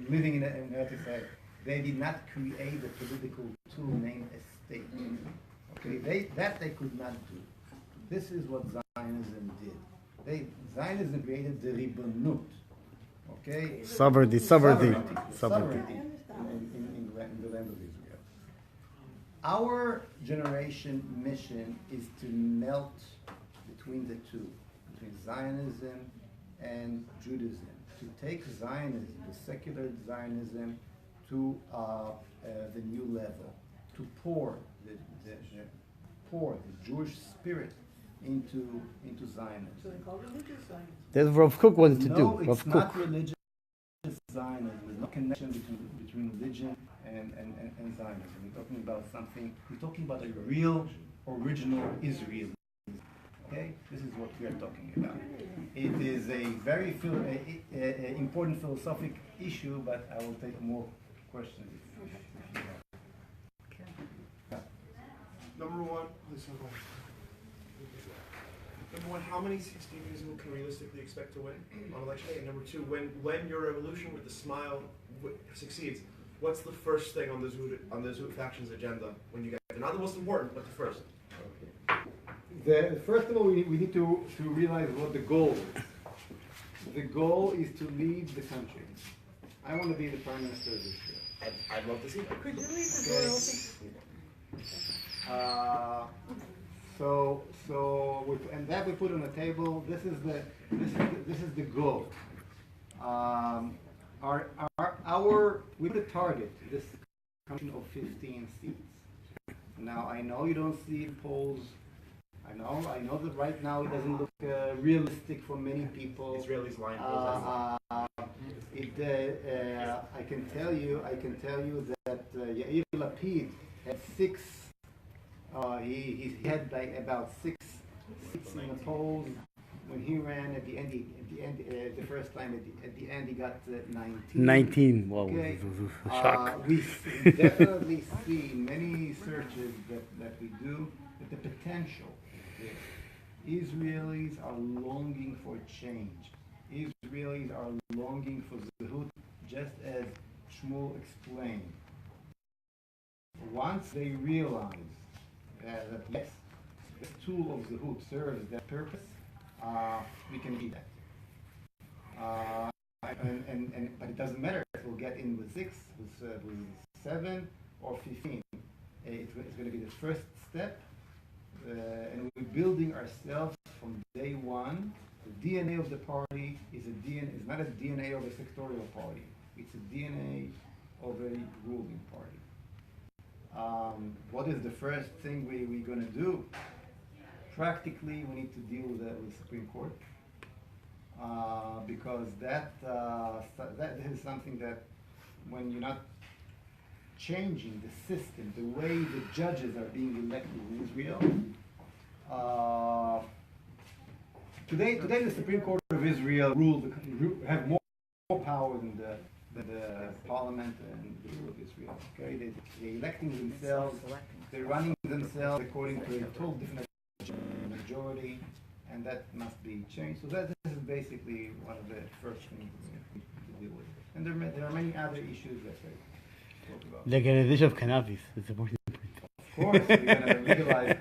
living in Eretz Israel. They did not create a political tool named a state. Okay, they could not do. This is what Zionism did. Zionism created the ribbonut. Okay, Sovereignty. sovereignty I understand. in the land of Israel. Our generation mission is to melt between the two, between Zionism and Judaism, to take Zionism, the secular Zionism, to the new level, to pour the Jewish spirit into Zionism. So they call religious science. That's what Rav Kook wanted to do. No, Rav it's not Kook. religious Zionism. There's no connection between religion and Zionism. We're talking about something. We're talking about a real, original Israel. Okay, this is what we are talking about. It is a very important philosophic issue, but I will take more questions if you have. Number one, Number one, how many seats do you think can realistically expect to win on election day? And number two, when your revolution with the smile succeeds, what's the first thing on the Zehut faction's agenda when you get there? Not the most important, but the first. First of all, we need to realize what the goal is. The goal is to lead the country. I want to be the Prime Minister of Israel. I'd love to see that. Could you leave the door open? And that we put on the table. This is the goal. We put a target. This country of 15 seats. Now I know you don't see polls. I know that right now it doesn't look realistic for many people. Israelis lying. I can tell you that Yair Lapid had six. He had like about 6 seats in the polls when he ran. At the end, the first time at the end he got 19. 19. Wow, Okay. shock. We definitely see many searches that we do that the potential is there. Israelis are longing for change. Israelis are longing for Zehut, just as Shmuel explained. Once they realize that yes, the tool of Zehut serves that purpose, we can do that. But it doesn't matter if we'll get in with 6, with 7, or 15. It's going to be the first step, and we're building ourselves from day one. The DNA of the party is not a DNA of a sectorial party. It's a DNA of a ruling party. What is the first thing we're going to do? Practically, we need to deal with the Supreme Court, because that is something that when you're not changing the system, the way the judges are being elected in Israel. Today the Supreme Court of Israel have more power than the parliament and the rule of Israel. Okay, they're electing themselves, they're running themselves according to a total different majority, and that must be changed. So this is basically one of the first things we need to deal with. And there are many other issues that we talk about. Legalization of cannabis. It's important. Of course, we're going to legalize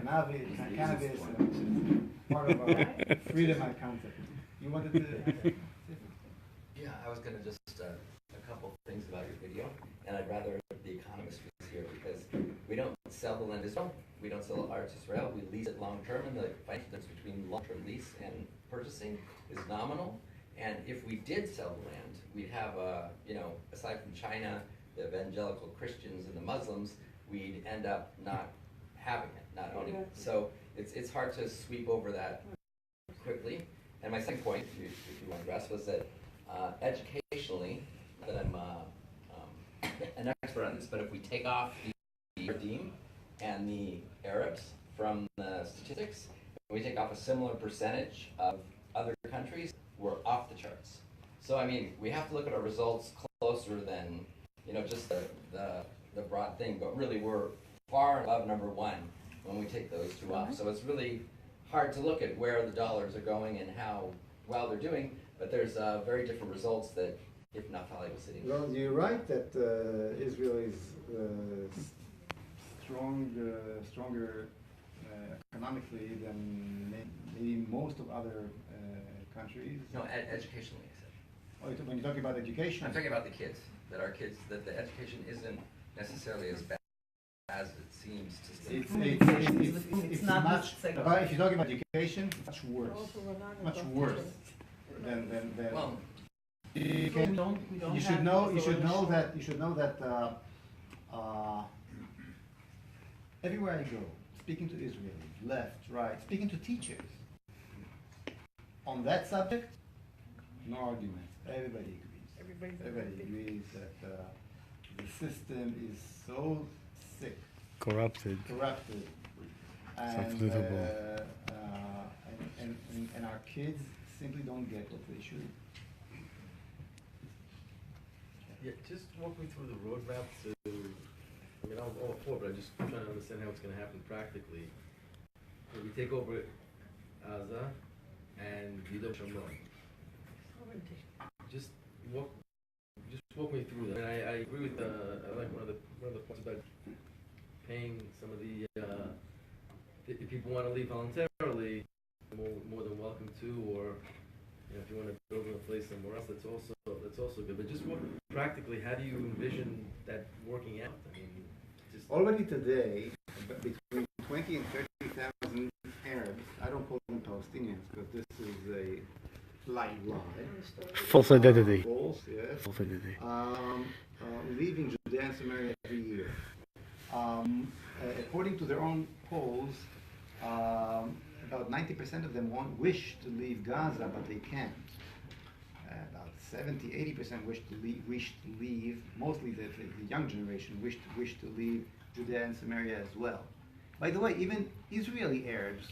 cannabis, which is part of our freedom concept. You wanted to? Yeah, I was going to just a couple things about your video, and I'd rather the economist was here because we don't sell the land Israel, we don't sell Eretz Israel, we lease it long term, and the financial difference between long-term lease and purchasing is nominal. And if we did sell the land, we'd have aside from China, the evangelical Christians and the Muslims, we'd end up not having it, not owning it. So it's hard to sweep over that quickly. And my second point, if you want to address, was that educationally, that I'm an expert on this, but if we take off the Ardim and the Arabs from the statistics, and we take off a similar percentage of other countries, we're off the charts. So I mean, we have to look at our results closer than, you know, just the broad thing, but really we're far above number one when we take those two off. So it's really hard to look at where the dollars are going and how well they're doing, but there's very different results that if Naftali was sitting. Well, you're right that Israel is stronger economically than maybe most of other countries. No, educationally, I said. Oh, when you're talking about education? I'm talking about the kids, that our kids, that the education isn't necessarily as bad as it seems to seem. It's not much, if you're talking about education, it's much worse. Much worse than Well, you should know that everywhere I go, speaking to Israelis, left, right, speaking to teachers, on that subject, no argument. Everybody agrees. Everybody agrees that the system is so sick, Corrupted. and our kids simply don't get what they should. Yeah, just walk me through the roadmap to, I mean, I'm all for it, but I'm just trying to understand how it's gonna happen practically. When we take over Gaza and Yido Shalom. Just walk me through that. I agree with, I like one of the points about paying some of the, if people wanna leave voluntarily, more than welcome to, or, you know, if you want to build a place somewhere else, that's also good. But just practically, how do you envision that working out? I mean, just already today, between 20 and 30,000 Arabs, I don't call them Palestinians because this is a lie. False identity. False, yes. False identity. Leaving Judea and Samaria every year. According to their own polls, about 90% of them wish to leave Gaza, but they can't. About 70-80% wish to leave. Mostly the young generation wish to leave Judea and Samaria as well. By the way, even Israeli Arabs.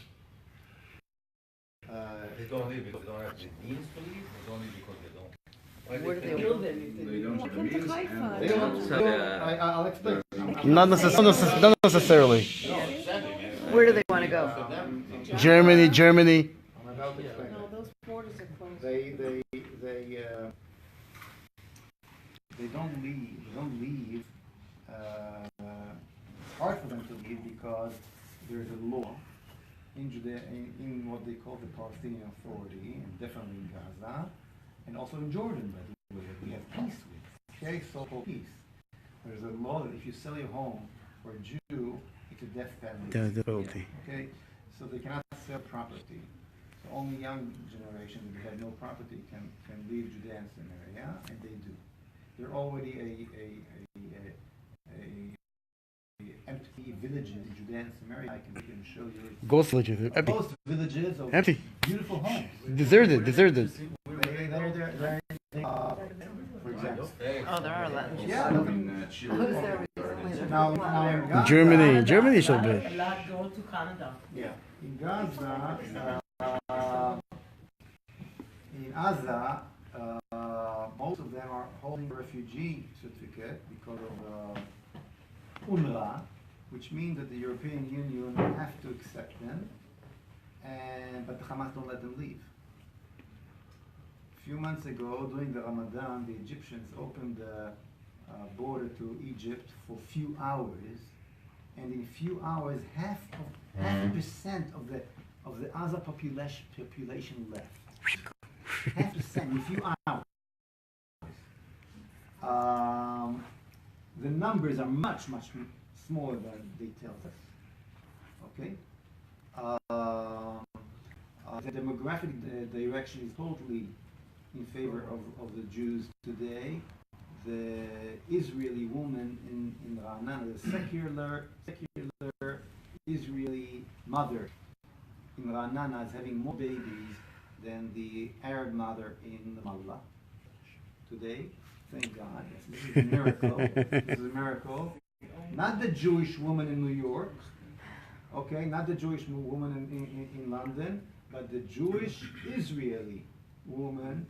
They don't leave because they don't have the means to leave. They don't leave because they don't. Where do they live then? They don't have the means. They don't. I'll explain. Not necessarily. Where do they want to go? Germany. I'm about to explain. No, those borders are closed. They don't leave. It's hard for them to leave because there's a law in Judea, in what they call the Palestinian Authority, and definitely in Gaza, and also in Jordan, by the way, that we have peace with. Okay, so-called peace. There's a law that if you sell your home for a Jew, it's a death penalty. Okay, so they cannot sell property. So only young generation that have no property can leave Judea and Samaria, and they do. They're already a empty villages in Judea and Samaria. I can show you. Ghost villages. Empty. Ghost villages of Empty. beautiful homes. Deserted. They're for example. Oh, there are Latins. Yeah. Who's there recently? Now in Gaza, Germany should be. Go to Canada. Yeah. In Gaza, most of them are holding a refugee certificate because of UNRWA, which means that the European Union have to accept them, but the Hamas don't let them leave. A few months ago, during the Ramadan, the Egyptians opened the border to Egypt for a few hours, and in a few hours, half a percent of the Gaza population left. 0.5% in a few hours. The numbers are much smaller than they tell us. Okay. The demographic direction is totally in favor of the Jews today. The Israeli woman in Raanana, the secular Israeli mother in Raanana is having more babies than the Arab mother in Ramallah today. Thank God. This is a miracle. This is a miracle. Not the Jewish woman in New York, okay? Not the Jewish woman in London, but the Jewish Israeli woman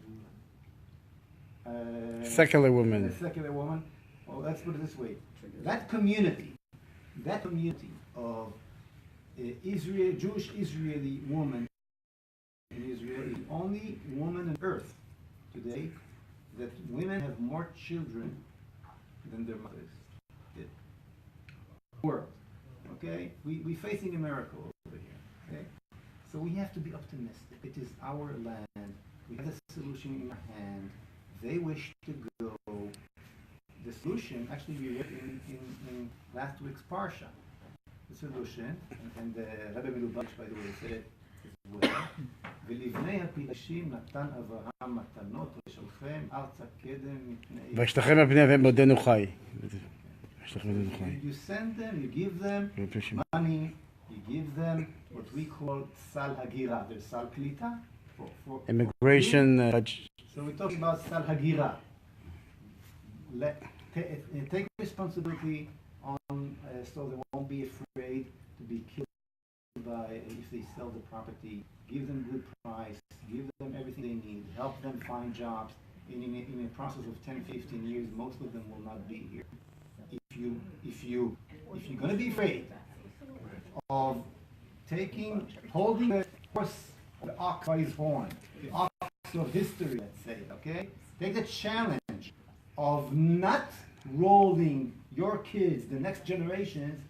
Secular woman. A secular woman. Well, let's put it this way. That community of Israel, Jewish Israeli woman in Israel is the only woman on earth today that women have more children than their mothers did. World. Okay? We're facing a miracle over here. Okay? So we have to be optimistic. It is our land. We have the solution in our hand. They wish to go. The solution, actually, we read in last week's Parsha. The solution, and Rabbi Milubavitch, by the way, said it as well. ולבני הפלשים נתן אברהם מתנות ושלחם ארצה קדם מפני... וישתחרר מפני אביהם בעודנו חי. You send them, you give them money, you give them what we call sal hagira. There's sal klita. Immigration. So we're talking about sal hagira. Take responsibility on, so they won't be afraid to be killed by if they sell the property. Give them good price. Give them everything they need. Help them find jobs. In a process of 10, 15 years, most of them will not be here. If you're going to be afraid of holding the horse, the ox by his horn, the ox of history, let's say, okay? Take the challenge of not rolling your kids, the next generations,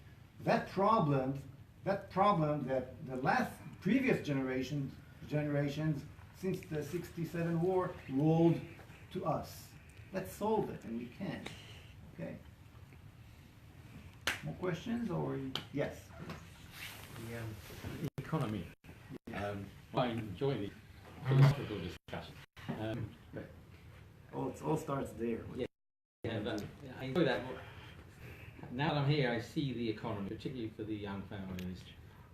that problem that the previous generations since the 67 war rolled to us. Let's solve it, and we can. Okay. More questions, or yes? The economy. I enjoy the philosophical discussion. It all starts there. Yeah, but I enjoy that. Now that I'm here, I see the economy, particularly for the young families,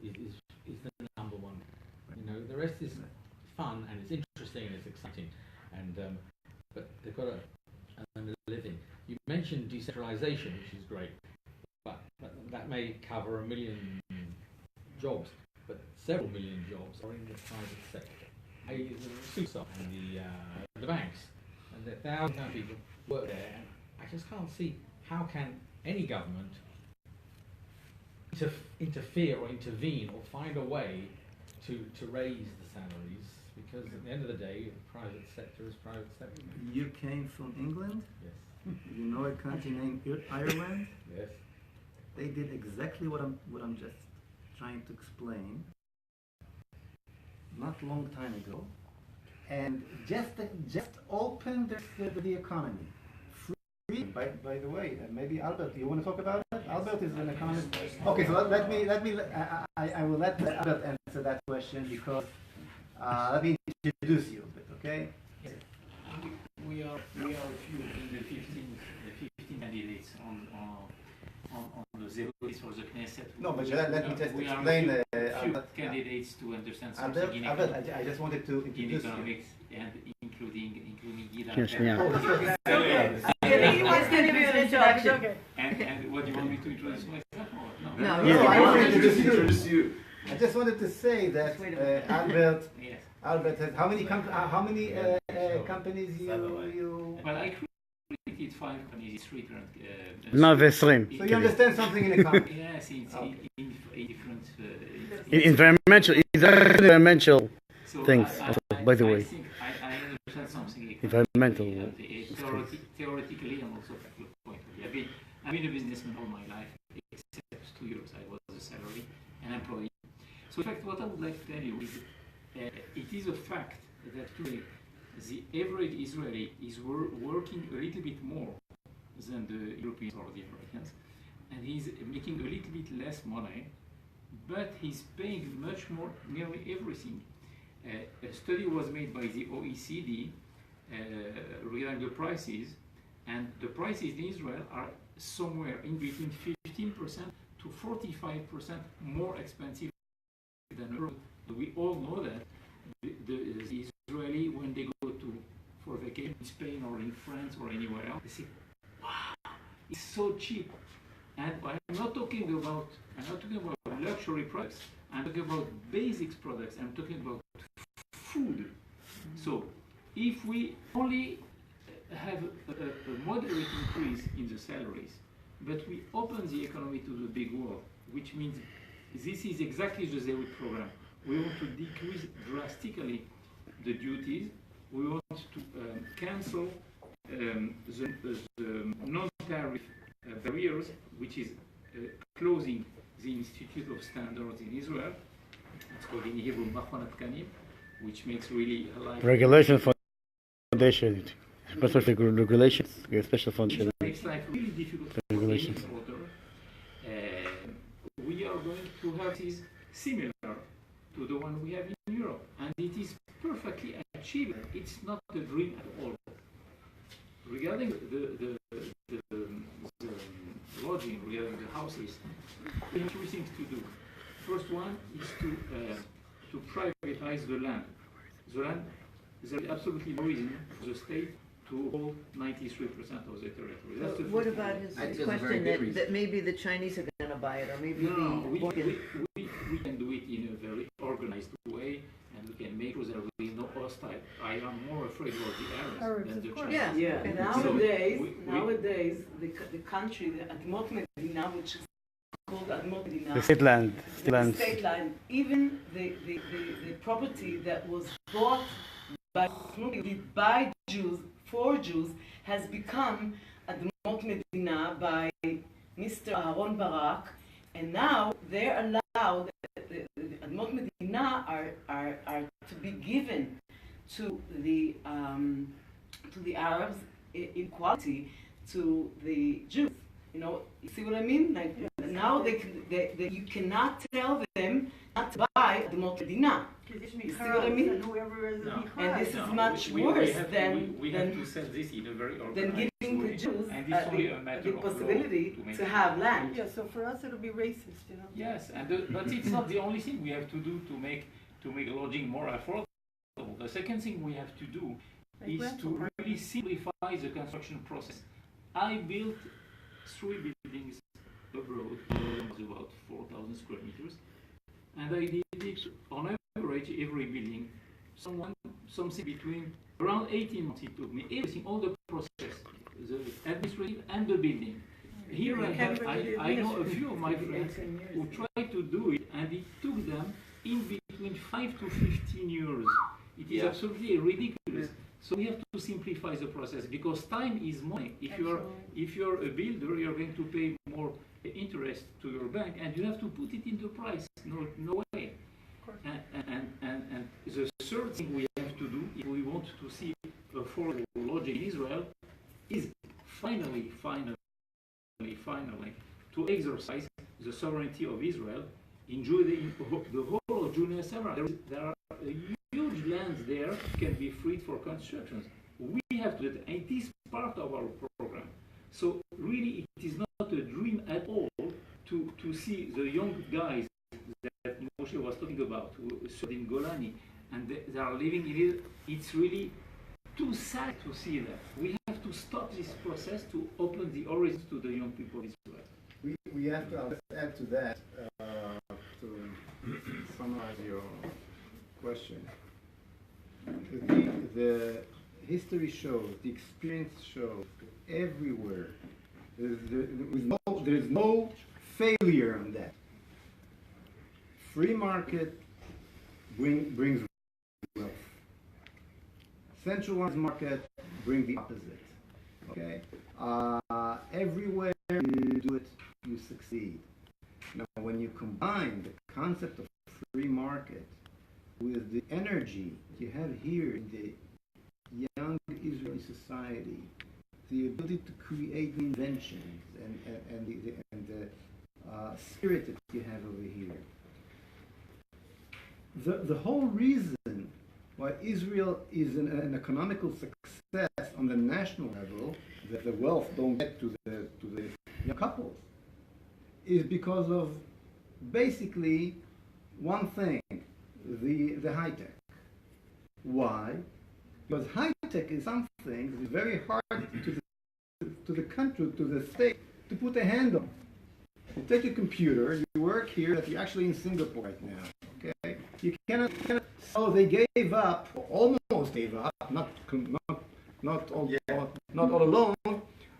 is the number one. You know, the rest is fun and it's interesting and it's exciting, and but they've got to earn a living. You mentioned decentralization, which is great, but that may cover 1 million jobs, but several million jobs are in the private sector. The food shop and the banks, and there are thousands of people work there, and I just can't see how can any government interfere or intervene or find a way to raise the salaries, because at the end of the day, private sector is private sector. You came from England? Yes. You know a country named Ireland? Yes. They did exactly what I'm just trying to explain not long time ago, and just opened the economy. Free. By the way, maybe Albert, you want to talk about it? Albert is an economist. Okay, so I will let Albert answer that question, because let me introduce you a bit, okay? We are a few in the 15 candidates on the Zehut list for the Knesset. No, but let me just we explain. Are a few candidates to understand something in Albert, I just wanted to introduce in economics, and including Gila. He wants to introduce an introduction. And what do you want me to introduce myself? Or no? No, I want to introduce you. I just wanted to say that Albert. Yes. Albert has how many companies you? Well, I created 5 companies, 3 current. Now there's 3. So you understand something in economy? Yes, it's in different. Environmental things. So also, by the way, I think I understand something. environmental. Theoretically and also practical point of view. I've been a businessman all my life, except 2 years I was a salary and employee. So in fact, what I would like to tell you is, it is a fact that today the average Israeli is working a little bit more than the Europeans or the Americans, and he's making a little bit less money, but he's paying much more, nearly everything. A study was made by the OECD regarding the prices, and the prices in Israel are somewhere in between 15% to 45% more expensive than Europe. We all know that the Israeli, when they go for vacation in Spain or in France or anywhere else, they say, "Wow, it's so cheap." And I'm not talking about luxury products. I'm talking about basics products. I'm talking about food. So if we only have a moderate increase in the salaries, but we open the economy to the big world, which means this is exactly the Zehut program. We want to decrease drastically the duties. We want to cancel the non-tariff barriers, which is closing the Institute of Standards in Israel. It's called in Hebrew Machon Atkanim, which makes really life... Regulation foundation, especially regulations, special foundation. It makes life really difficult for any importer. We are going to have this similar to the one we have in Europe, and it is perfectly achievable. It's not a dream at all. Regarding the lodging, regarding the houses, we have 3 things to do. First one is to privatize the land. The land, there is absolutely no reason for the state to hold 93% of the territory. That's the What first about thing. his question that maybe the Chinese are going to buy it, or maybe No, we can do it in a very organized way, and we can make sure there will be no hostile. I am more afraid of the Arabs than the Chinese. Yeah. Nowadays, the country, the Admot Medina, which is called Admot Medina, The state land. the state land, even the property that was bought by Jews, for Jews, has become Admot Medina by Mr. Aaron Barak, and now they're allowed, the Admot Medina are to be given to the Arabs in equality to the Jews. You know, you see what I mean? Like now you cannot tell them not to buy Admot Medina. You see what I mean? And this is much worse than to sell this in a very organized giving the way. Jews And it's only a matter the of possibility law to have land. Yeah, so for us it'll be racist, you know. Yes, but it's not the only thing we have to do to make lodging more affordable. The second thing we have to do is to really simplify the construction process. I built 3 buildings abroad, about 4,000 square meters, and I did it on average every building, something between around 18 months it took me, everything, all the process, the administrative and the building. Here I know a few of my friends who tried to do it, and it took them in between 5 to 15 years. It is absolutely ridiculous. So we have to simplify the process because time is money. If you're a builder, you're going to pay more interest to your bank, and you have to put it in the price. No way. And the third thing we have to do if we want to see affordable lodging in Israel is finally to exercise the sovereignty of Israel, enjoy the whole of Judea Samaria. There are huge lands there can be freed for constructions. We have to do that, and it is part of our program. So really, it is not a dream at all to see the young guys that Moshe was talking about, who served in Golani, and they are living in it. It's really too sad to see that. We have to stop this process to open the horizons to the young people of Israel. We have to add to that, to summarize your question. The history shows, the experience shows, everywhere, there's no failure on that. Free market brings wealth. Centralized market brings the opposite. Okay? Everywhere you do it, you succeed. Now, when you combine the concept of free market with the energy you have here in the young Israeli society, the ability to create inventions and the spirit that you have over here, the whole reason why Israel is an economical success on the national level, that the wealth don't get to the young couples, is because of basically one thing, the high tech. Why? Because high tech is something that is very hard to the country, to the state, to put a hand on. You take a computer, you work here, that you're actually in Singapore right now. Okay, you cannot. So they gave up, almost gave up, not not all alone,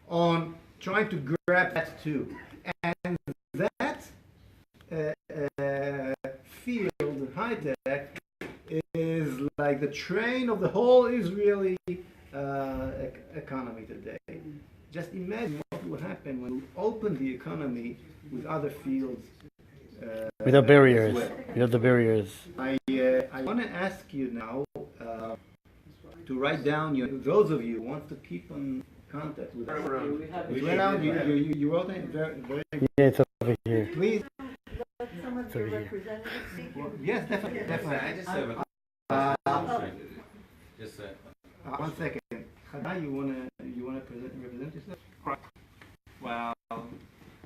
on trying to grab that too. And that field, high tech, is like the train of the whole Israeli economy today. Just imagine what will happen when we open the economy with other fields. Without barriers. Well. Without the barriers. I want to ask you now to write down those of you who want to keep on contact with us. You wrote it very Yeah, it's over here. please. Someone It's over be here. representative. Well, yes, definitely. I just have a just One second. Chagay, you wanna represent yourself? Well,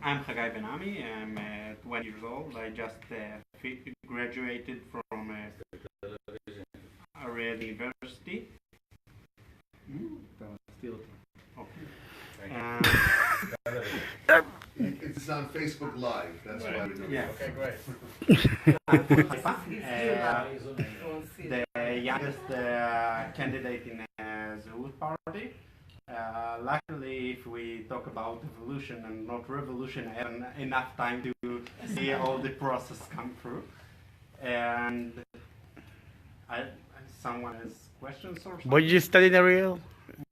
I'm Chagai Ben-Ami. I'm 20 years old. I just graduated from Ariel University. Still. It's on Facebook Live, that's why we're doing it. Yeah. okay, great. The youngest candidate in the Zehut party. Luckily, if we talk about evolution and not revolution, I have enough time to see all the process come through. And someone has questions or something? What did you study in Ariel?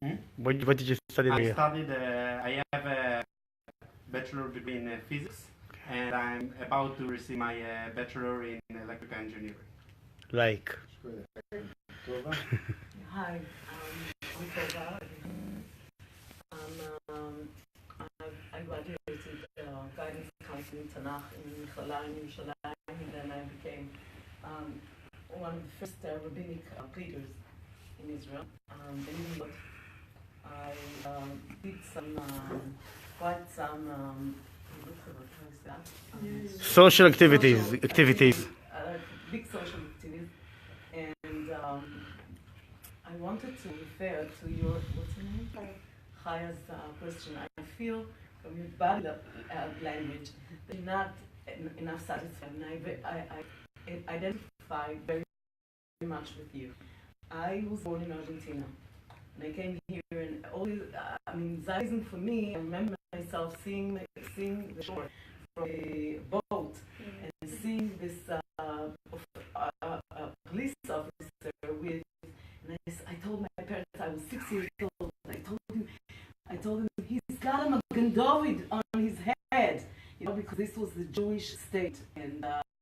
Hmm? What did you study in I Ariel? studied, I have a bachelor degree in physics, and I'm about to receive my bachelor in electrical engineering. Like. Hi, I'm Tova. I graduated guidance counseling Tanakh in Michala in Yerushalayim, and then I became one of the first rabbinic leaders in Israel. I did quite some Social activities. big social activities, and I wanted to refer to your, what's your name? Chaya's question. I feel from your body language that you're not enough satisfied, and I identify very much with you. I was born in Argentina, and I came here, and Zionism for me, I remember myself seeing the shore from a boat, and seeing this police officer with, and I told my parents I was 6 years old. I told him he's got a Magen David on his head, because this was the Jewish state, and